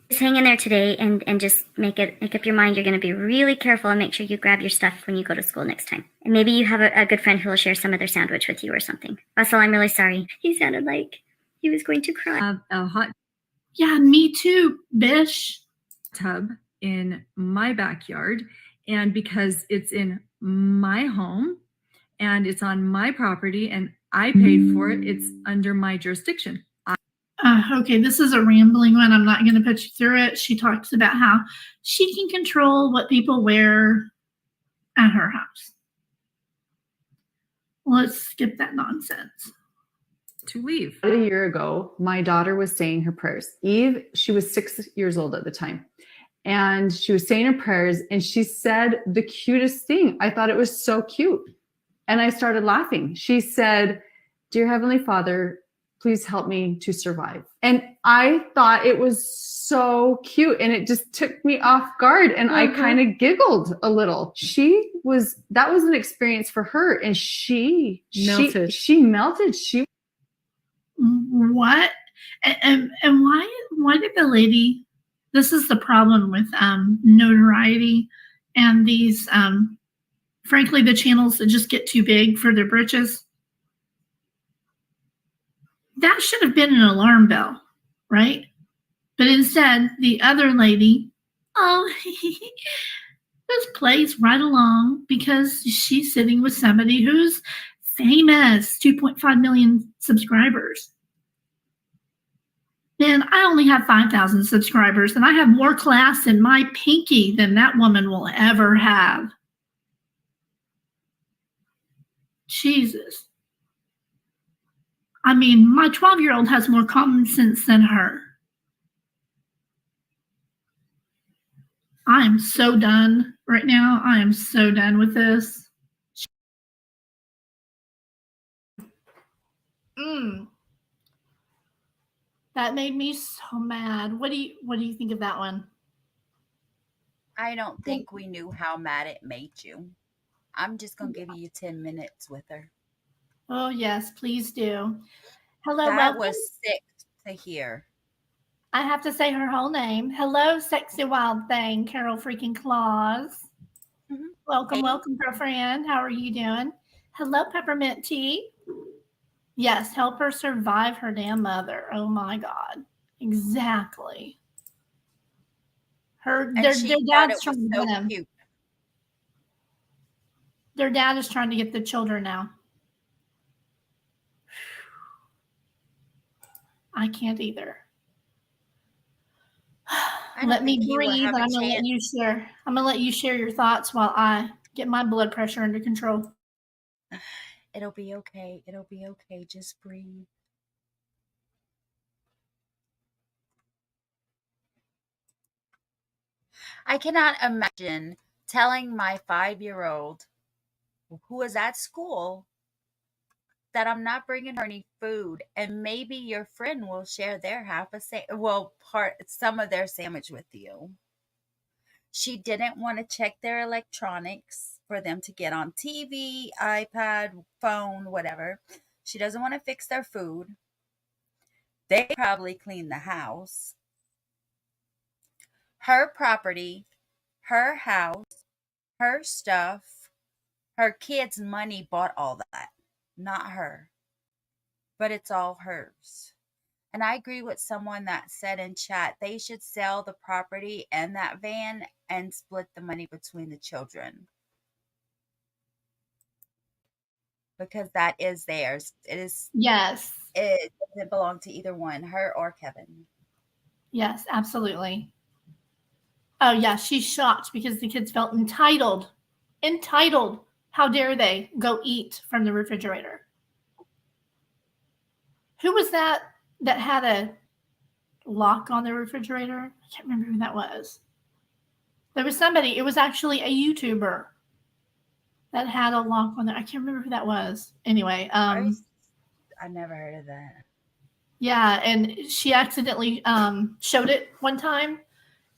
Just hang in there today and just make up your mind. You're going to be really careful and make sure you grab your stuff when you go to school next time. And maybe you have a good friend who will share some of their sandwich with you or something. Russell, I'm really sorry. He sounded like he was going to cry. A hot Yeah, me too, bish. tub in my backyard, and because it's in my home and it's on my property and I paid for it, it's under my jurisdiction. Okay, this is a rambling one. I'm not going to put you through it. She talks about how she can control what people wear at her house. Let's skip that nonsense. To leave. A year ago, my daughter was saying her prayers. Eve, she was 6 years old at the time. And she was saying her prayers and she said the cutest thing. I thought it was so cute. And I started laughing. She said, Dear Heavenly Father, please help me to survive. And I thought it was so cute and it just took me off guard and I kind of giggled a little. That was an experience for her and she melted. She melted. What? And why did the lady, this is the problem with notoriety and these, frankly, the channels that just get too big for their britches. That should have been an alarm bell, right? But instead, the other lady, just plays right along because she's sitting with somebody who's famous, 2.5 million subscribers. Man, I only have 5,000 subscribers and I have more class in my pinky than that woman will ever have. Jesus. I mean, my 12-year-old has more common sense than her. I am so done right now. I am so done with this. That made me so mad. What do you think of that one? I don't think we knew how mad it made you. I'm just going to give you 10 minutes with her. Oh, yes, please do. Hello, That welcome. was sick to hear. I have to say her whole name. Hello, sexy wild thing, Carol freaking Claus. Welcome, welcome, girlfriend. How are you doing? Hello, Peppermint Tea. Yes, help her survive her damn mother. Oh my God. Exactly. Their dad's trying to get him. Cute. Their dad is trying to get the children now. I can't either. Let me breathe, and I'm gonna let you share. I'm gonna let you share your thoughts while I get my blood pressure under control. It'll be okay. It'll be okay. Just breathe. I cannot imagine telling my 5-year-old who is at school that I'm not bringing her any food, and maybe your friend will share their some of their sandwich with you. She didn't want to check their electronics for them to get on TV, iPad, phone, whatever. She doesn't want to fix their food. They probably clean the house. Her property, her house, her stuff, her kids' money bought all that, not her. but it's all hers. And I agree with someone that said in chat, they should sell the property and that van and split the money between the children. Because that is theirs. Yes. It doesn't belong to either one, her or Kevin. Yes, absolutely. Oh, yeah, she's shocked because the kids felt entitled. Entitled. How dare they go eat from the refrigerator? Who was that had a lock on the refrigerator? I can't remember who that was. There was somebody, it was actually a YouTuber that had a lock on there. I can't remember who that was. Anyway, I never heard of that. Yeah, and she accidentally showed it one time,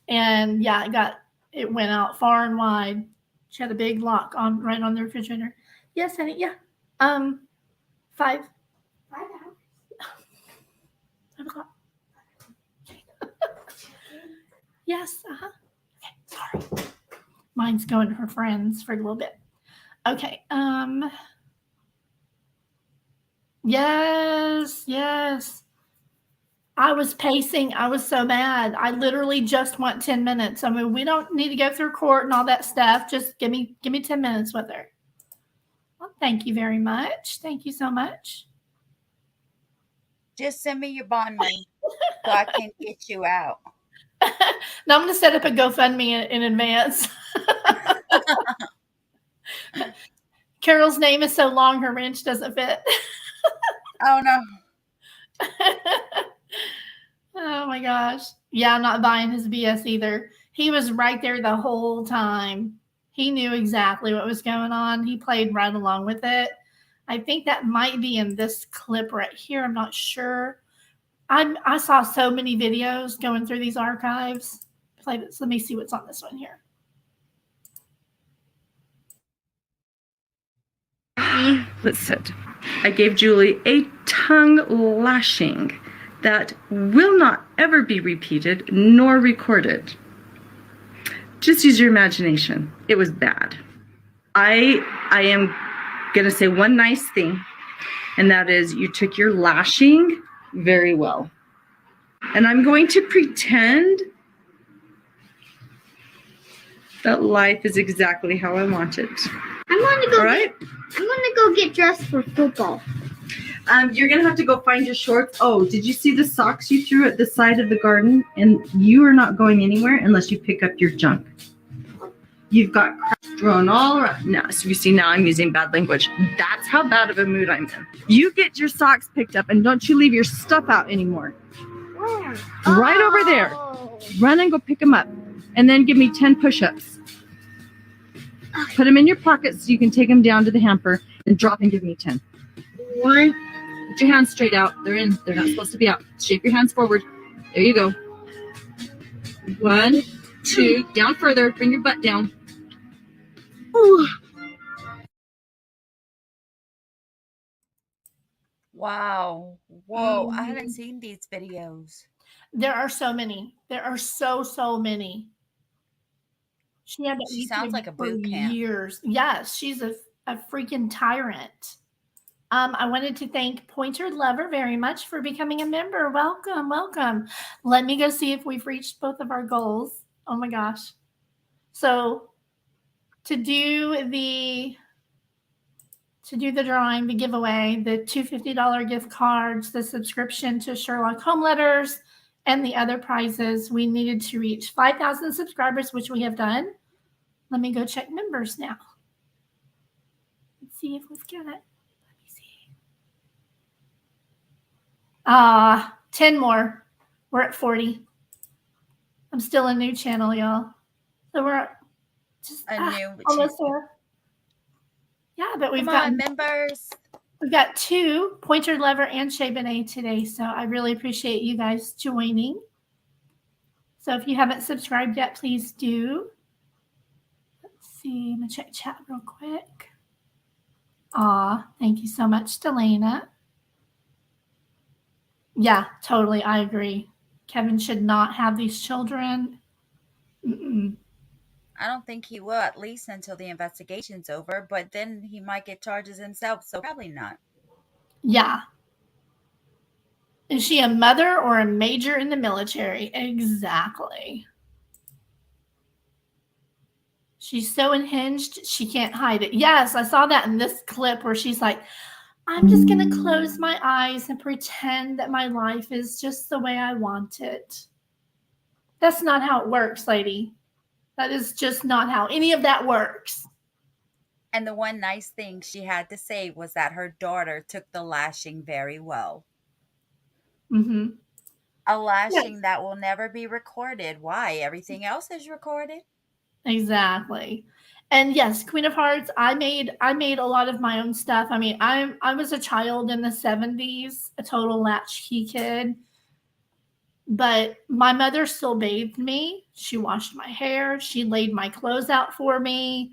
and yeah, it went out far and wide. She had a big lock right on the refrigerator. Yes, honey. Yeah. 5 hours. 5 o'clock. Yes. Okay. Sorry. Mine's going to her friends for a little bit. Okay. Yes. I was pacing. I was so mad. I literally just want 10 minutes. I mean, we don't need to go through court and all that stuff. Just give me 10 minutes with her. Well, thank you very much. Thank you so much. Just send me your bond money so I can get you out. Now I'm going to set up a GoFundMe in advance. Carol's name is so long, her ranch doesn't fit. Oh, no. Oh, my gosh. Yeah, I'm not buying his BS either. He was right there the whole time. He knew exactly what was going on. He played right along with it. I think that might be in this clip right here. I'm not sure. I saw so many videos going through these archives. Play this. Let me see what's on this one here. Let's sit. I gave Julie a tongue lashing that will not ever be repeated nor recorded. Just use your imagination. It was bad. I am going to say one nice thing, and that is you took your lashing very well. And I'm going to pretend that life is exactly how I want it. I'm going to go. All right? I'm going to go get dressed for football. You're going to have to go find your shorts. Oh, did you see the socks you threw at the side of the garden? And you are not going anywhere unless you pick up your junk. You've got crap thrown all around. Now, so you see, now I'm using bad language. That's how bad of a mood I'm in. You get your socks picked up and don't you leave your stuff out anymore. Where? Right over there. Run and go pick them up. And then give me 10 push-ups. Put them in your pockets so you can take them down to the hamper and drop and give me 10. 1. Put your hands straight out. They're in. They're not supposed to be out. Shape your hands forward. There you go. 1, 2. Down further. Bring your butt down. Ooh. Wow. Whoa. I haven't seen these videos. There are so many. There are so many. She sounds like a boot camp. Years. Yes, she's a freaking tyrant. I wanted to thank Pointer Lover very much for becoming a member. Welcome. Let me go see if we've reached both of our goals. Oh my gosh. So to do the drawing, the giveaway, the $250 gift cards, the subscription to Sherlock Home Letters, and the other prizes, we needed to reach 5,000 subscribers, which we have done. Let me go check members now. Let's see if we've got it. Let me see. 10 more. We're at 40. I'm still a new channel, y'all. So we're just almost there. Yeah, but we've got members. We've got 2, Pointer Lover and Shea Benet today, so I really appreciate you guys joining. So if you haven't subscribed yet, please do. Let's see, I'm going to check chat real quick. Thank you so much, Delana. Yeah, totally, I agree. Kevin should not have these children. I don't think he will, at least until the investigation's over, but then he might get charges himself, so probably not. Yeah. Is she a mother or a major in the military? Exactly. She's so unhinged, she can't hide it. Yes, I saw that in this clip where she's like, I'm just going to close my eyes and pretend that my life is just the way I want it. That's not how it works, lady. That is just not how any of that works. And the one nice thing she had to say was that her daughter took the lashing very well. Mm-hmm. A lashing that will never be recorded. Why? Everything else is recorded. Exactly. And yes, Queen of Hearts, I made a lot of my own stuff. I mean, I was a child in the 70s, a total latchkey kid. But my mother still bathed me. She washed my hair. She laid my clothes out for me.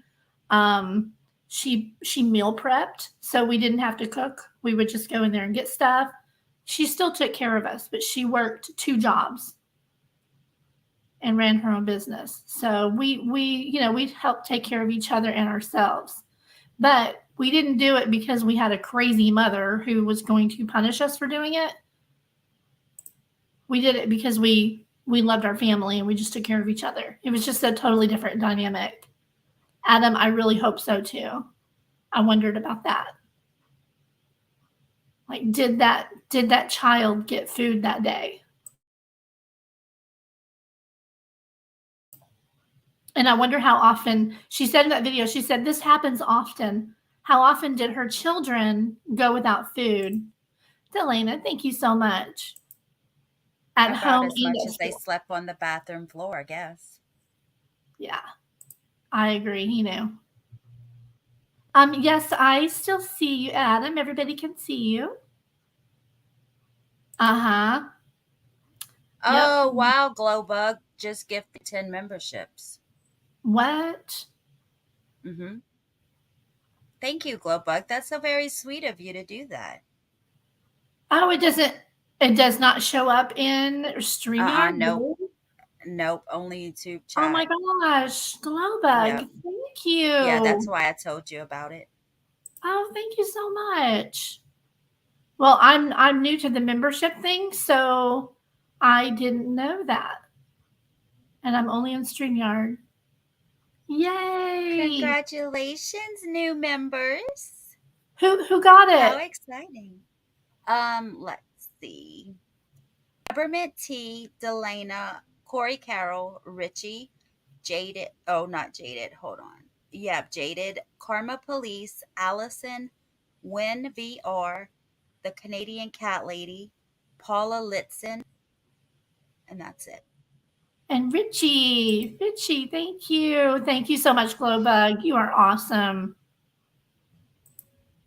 She meal prepped, so we didn't have to cook. We would just go in there and get stuff. She still took care of us, but she worked 2 jobs and ran her own business. So we'd help take care of each other and ourselves. But we didn't do it because we had a crazy mother who was going to punish us for doing it. We did it because we loved our family and we just took care of each other. It was just a totally different dynamic. Adam, I really hope so too. I wondered about that. Like, did that child get food that day? And I wonder how often, she said in that video, she said, this happens often. How often did her children go without food? Delana, thank you so much. At About home as much as they slept on the bathroom floor, I guess. Yeah, I agree. He knew. Yes, I still see you, Adam. Everybody can see you. Uh-huh. Oh, Yep. wow, Glowbug just gifted 10 memberships. What? Mm-hmm. Thank you, Glowbug. That's so very sweet of you to do that. Oh, it does not show up in StreamYard? Nope, only YouTube chat. Oh my gosh, Glowbug, Yep. thank you. Yeah, that's why I told you about it. Oh, thank you so much. Well, I'm new to the membership thing, so I didn't know that. And I'm only on StreamYard. Yay! Congratulations, new members. Who got it? How exciting. Let's see. Peppermint Tea, Delana, Corey Carroll, Richie, Jaded. Oh, not Jaded. Hold on. Yeah, Jaded, Karma Police, Allison, Win VR, the Canadian Cat Lady, Paula Litzen, and that's it. And Richie, thank you. Thank you so much, Glowbug. You are awesome.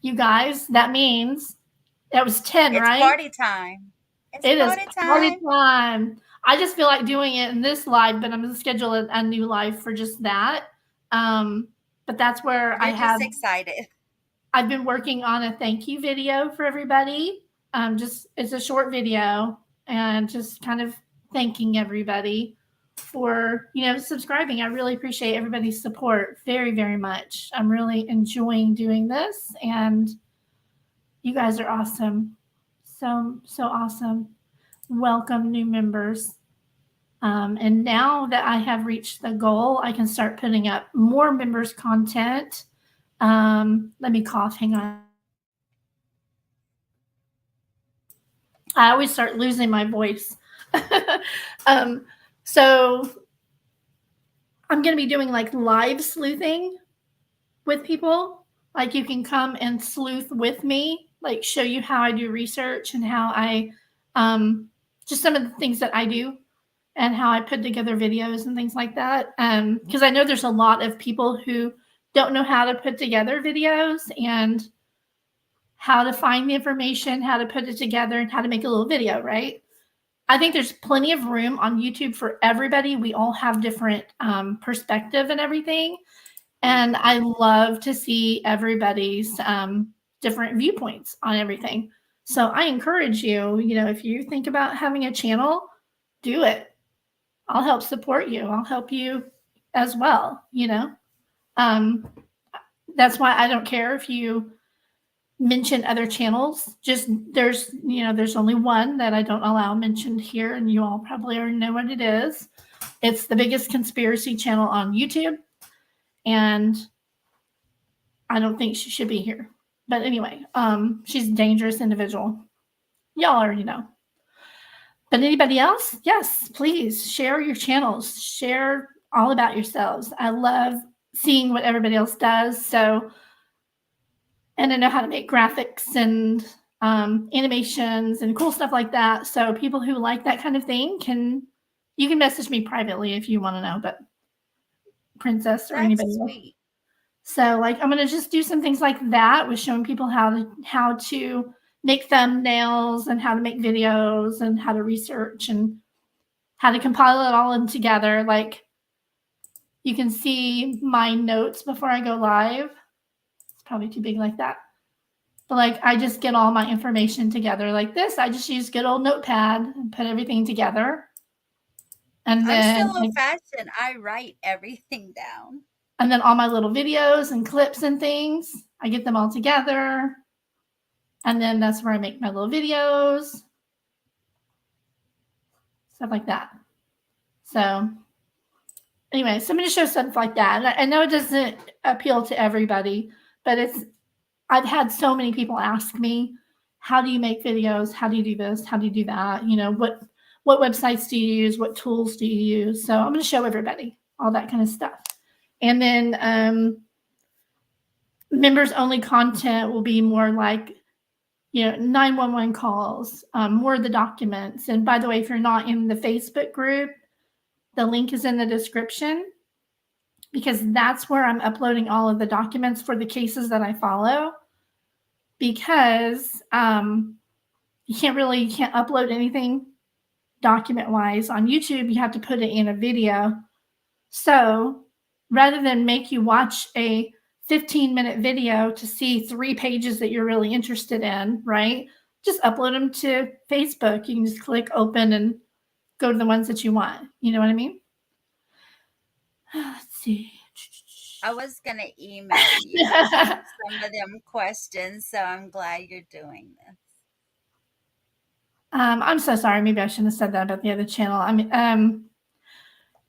You guys, that means that was 10, right? It's party time. It is party time. I just feel like doing it in this live, but I'm going to schedule a new live for just that. But that's where You're just excited. I've been working on a thank you video for everybody. It's a short video and just kind of thanking everybody for, subscribing. I really appreciate everybody's support very, very much. I'm really enjoying doing this, and you guys are awesome. So awesome. Welcome, new members. And now that I have reached the goal, I can start putting up more members content. Let me cough. Hang on. I always start losing my voice. So I'm going to be doing like live sleuthing with people. Like, you can come and sleuth with me, like show you how I do research and how I, just some of the things that I do and how I put together videos and things like that. Because I know there's a lot of people who don't know how to put together videos and how to find the information, how to put it together, and how to make a little video, right? I think there's plenty of room on YouTube for everybody. We all have different perspective and everything. And I love to see everybody's different viewpoints on everything. So I encourage you, if you think about having a channel, do it. I'll help support you. I'll help you as well, That's why I don't care if you mention other channels. Just there's only one that I don't allow mentioned here, and you all probably already know what it is. It's the biggest conspiracy channel on YouTube, and I don't think she should be here. But anyway, she's a dangerous individual. Y'all already know. But anybody else? Yes, please share your channels. Share all about yourselves. I love seeing what everybody else does. So, and I know how to make graphics and animations and cool stuff like that. So people who like that kind of thing you can message me privately if you want to know, but Princess or anybody else. So like, I'm going to just do some things like that with showing people how to make thumbnails and how to make videos and how to research and how to compile it all in together. Like you can see my notes before I go live. It's probably too big like that. But like, I just get all my information together like this. I just use good old notepad and put everything together. And then I'm still old fashioned. I write everything down. And then all my little videos and clips and things, I get them all together. And then that's where I make my little videos. Stuff like that. So anyway, so I'm going to show stuff like that. I know it doesn't appeal to everybody, but I've had so many people ask me, how do you make videos? How do you do this? How do you do that? You know, what websites do you use? What tools do you use? So I'm going to show everybody all that kind of stuff. And then members only content will be more like, 911 calls, more of the documents. And by the way, if you're not in the Facebook group, the link is in the description because that's where I'm uploading all of the documents for the cases that I follow. Because you can't upload anything document-wise on YouTube. You have to put it in a video. So rather than make you watch a 15-minute video to see 3 pages that you're really interested in, right? Just upload them to Facebook. You can just click open and go to the ones that you want. You know what I mean? Let's see. I was going to email you some of them questions, so I'm glad you're doing this. I'm so sorry. Maybe I shouldn't have said that about the other channel. I mean,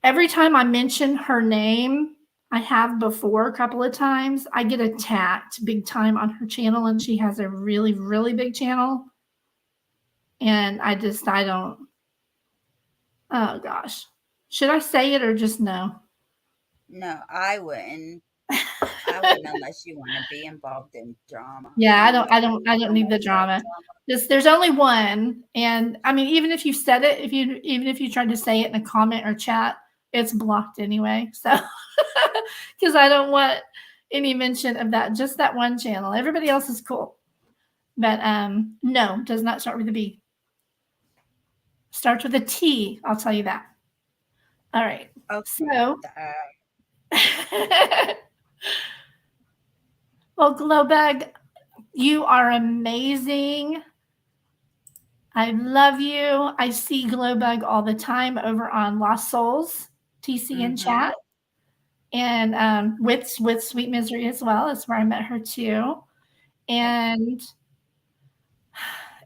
every time I mention her name, I have before a couple of times, I get attacked big time on her channel, and she has a really, really big channel. And I don't, oh gosh. Should I say it or just no? No, I wouldn't. I wouldn't unless you want to be involved in drama. Yeah, I don't need the drama. There's only one. And I mean, even if you said it, even if you tried to say it in a comment or chat, it's blocked anyway. So, because I don't want any mention of that, just that one channel. Everybody else is cool. But no, does not start with a B. Starts with a T, I'll tell you that. All right. Okay. So, well, Glowbug, you are amazing. I love you. I see Glowbug all the time over on Lost Souls, TCN chat. And with Sweet Misery as well. That's where I met her too. And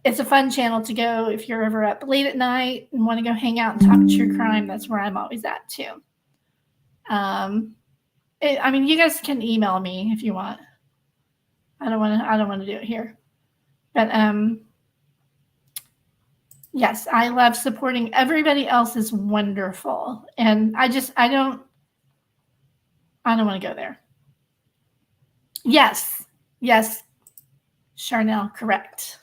it's a fun channel to go if you're ever up late at night and want to go hang out and talk true crime. That's where I'm always at too. I mean, you guys can email me if you want. I don't want to do it here. But yes, I love supporting everybody else is wonderful. And I don't want to go there. Yes, Charnel, correct.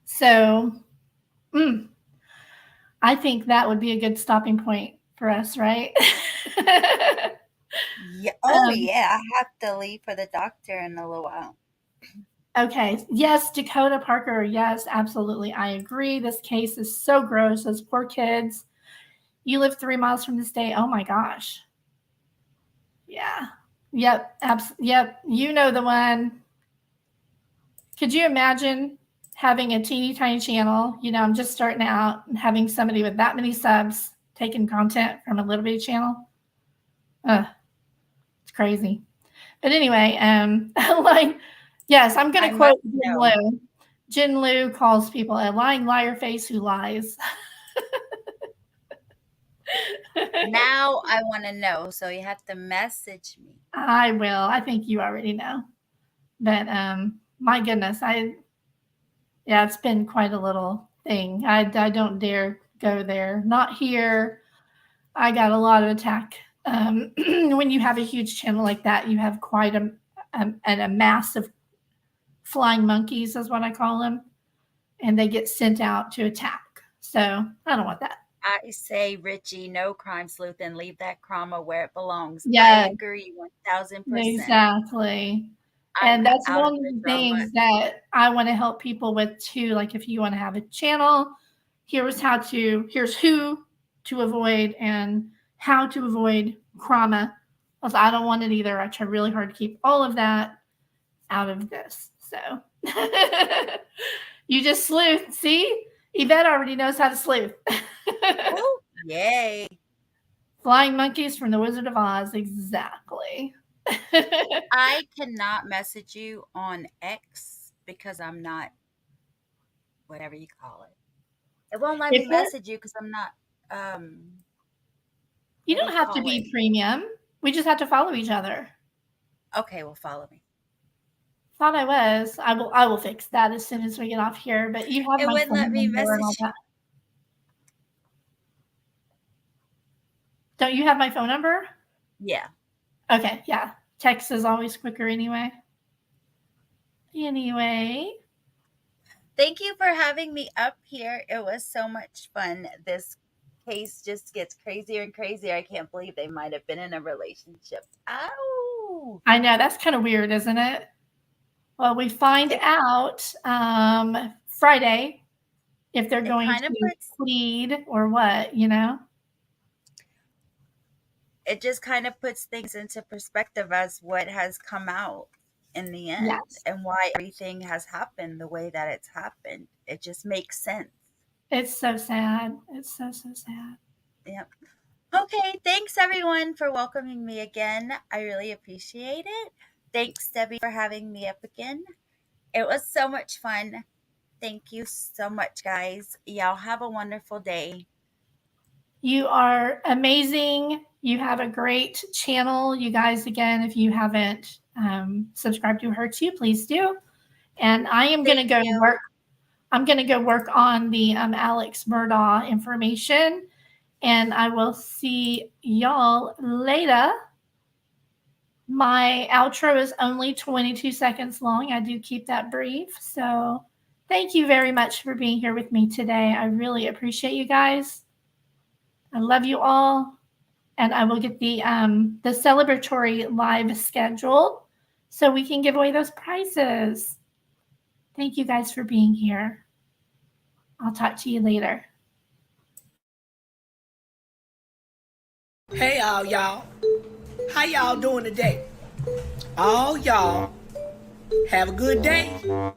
So I think that would be a good stopping point for us, right? Yeah. Oh, yeah. I have to leave for the doctor in a little while. Okay. Yes, Dakota Parker. Yes, absolutely. I agree. This case is so gross. Those poor kids. You live 3 miles from the state. Oh, my gosh. Yeah. Yep. Yep. You know the one. Could you imagine having a teeny tiny channel? I'm just starting out and having somebody with that many subs taking content from a little bitty channel. It's crazy. But anyway, like Yes, I'm going I to quote must Jin know. Liu. Jin Liu calls people a lying liar face who lies. Now I want to know, so you have to message me. I will. I think you already know. But my goodness, it's been quite a little thing. I don't dare go there. Not here. I got a lot of attack. When you have a huge channel like that, you have quite a mass of flying monkeys, is what I call them, and they get sent out to attack. So I don't want that. I say, Richie, no CrimeSleuthin. Leave that crama where it belongs. Yeah, I agree 1000%. exactly. I'm And that's out one of of the the drama. things that I want to help people with too. Like if you want to have a channel, here's who to avoid and how to avoid trauma. Also, I don't want it either. I try really hard to keep all of that out of this. So you just sleuth. See? Yvette already knows how to sleuth. Ooh, yay. Flying monkeys from the Wizard of Oz. Exactly. I cannot message you on X because I'm not, whatever you call it. It won't let me message you because I'm not, you don't have to be premium. We just have to follow each other. Okay, well, follow me. Thought I was. I will fix that as soon as we get off here. But you have It my wouldn't phone let me number and all message. that. Don't you have my phone number? Yeah. Okay, yeah. Text is always quicker anyway. Anyway. Thank you for having me up here. It was so much fun. This case just gets crazier and crazier. I can't believe they might have been in a relationship. Ow! I know, that's kind of weird, isn't it? Well, we find out Friday if they're going to plead or what, you know? It just kind of puts things into perspective as what has come out in the end. Yes. And why everything has happened the way that it's happened. It just makes sense. It's so sad. It's so sad. Yep. Okay, thanks everyone for welcoming me again. I really appreciate it. Thanks, Debbie, for having me up again. It was so much fun. Thank you so much, guys. Y'all have a wonderful day. You are amazing. You have a great channel. You guys, again, if you haven't subscribed to her too, please do. And I am going to go work. I'm going to go work on the Alex Murdaugh information. And I will see y'all later. My outro is only 22 seconds long. I do keep that brief. So thank you very much for being here with me today. I really appreciate you guys. I love you all. And I will get the celebratory live scheduled so we can give away those prizes. Thank you guys for being here. I'll talk to you later. Hey all y'all. How y'all doing today? All y'all have a good day.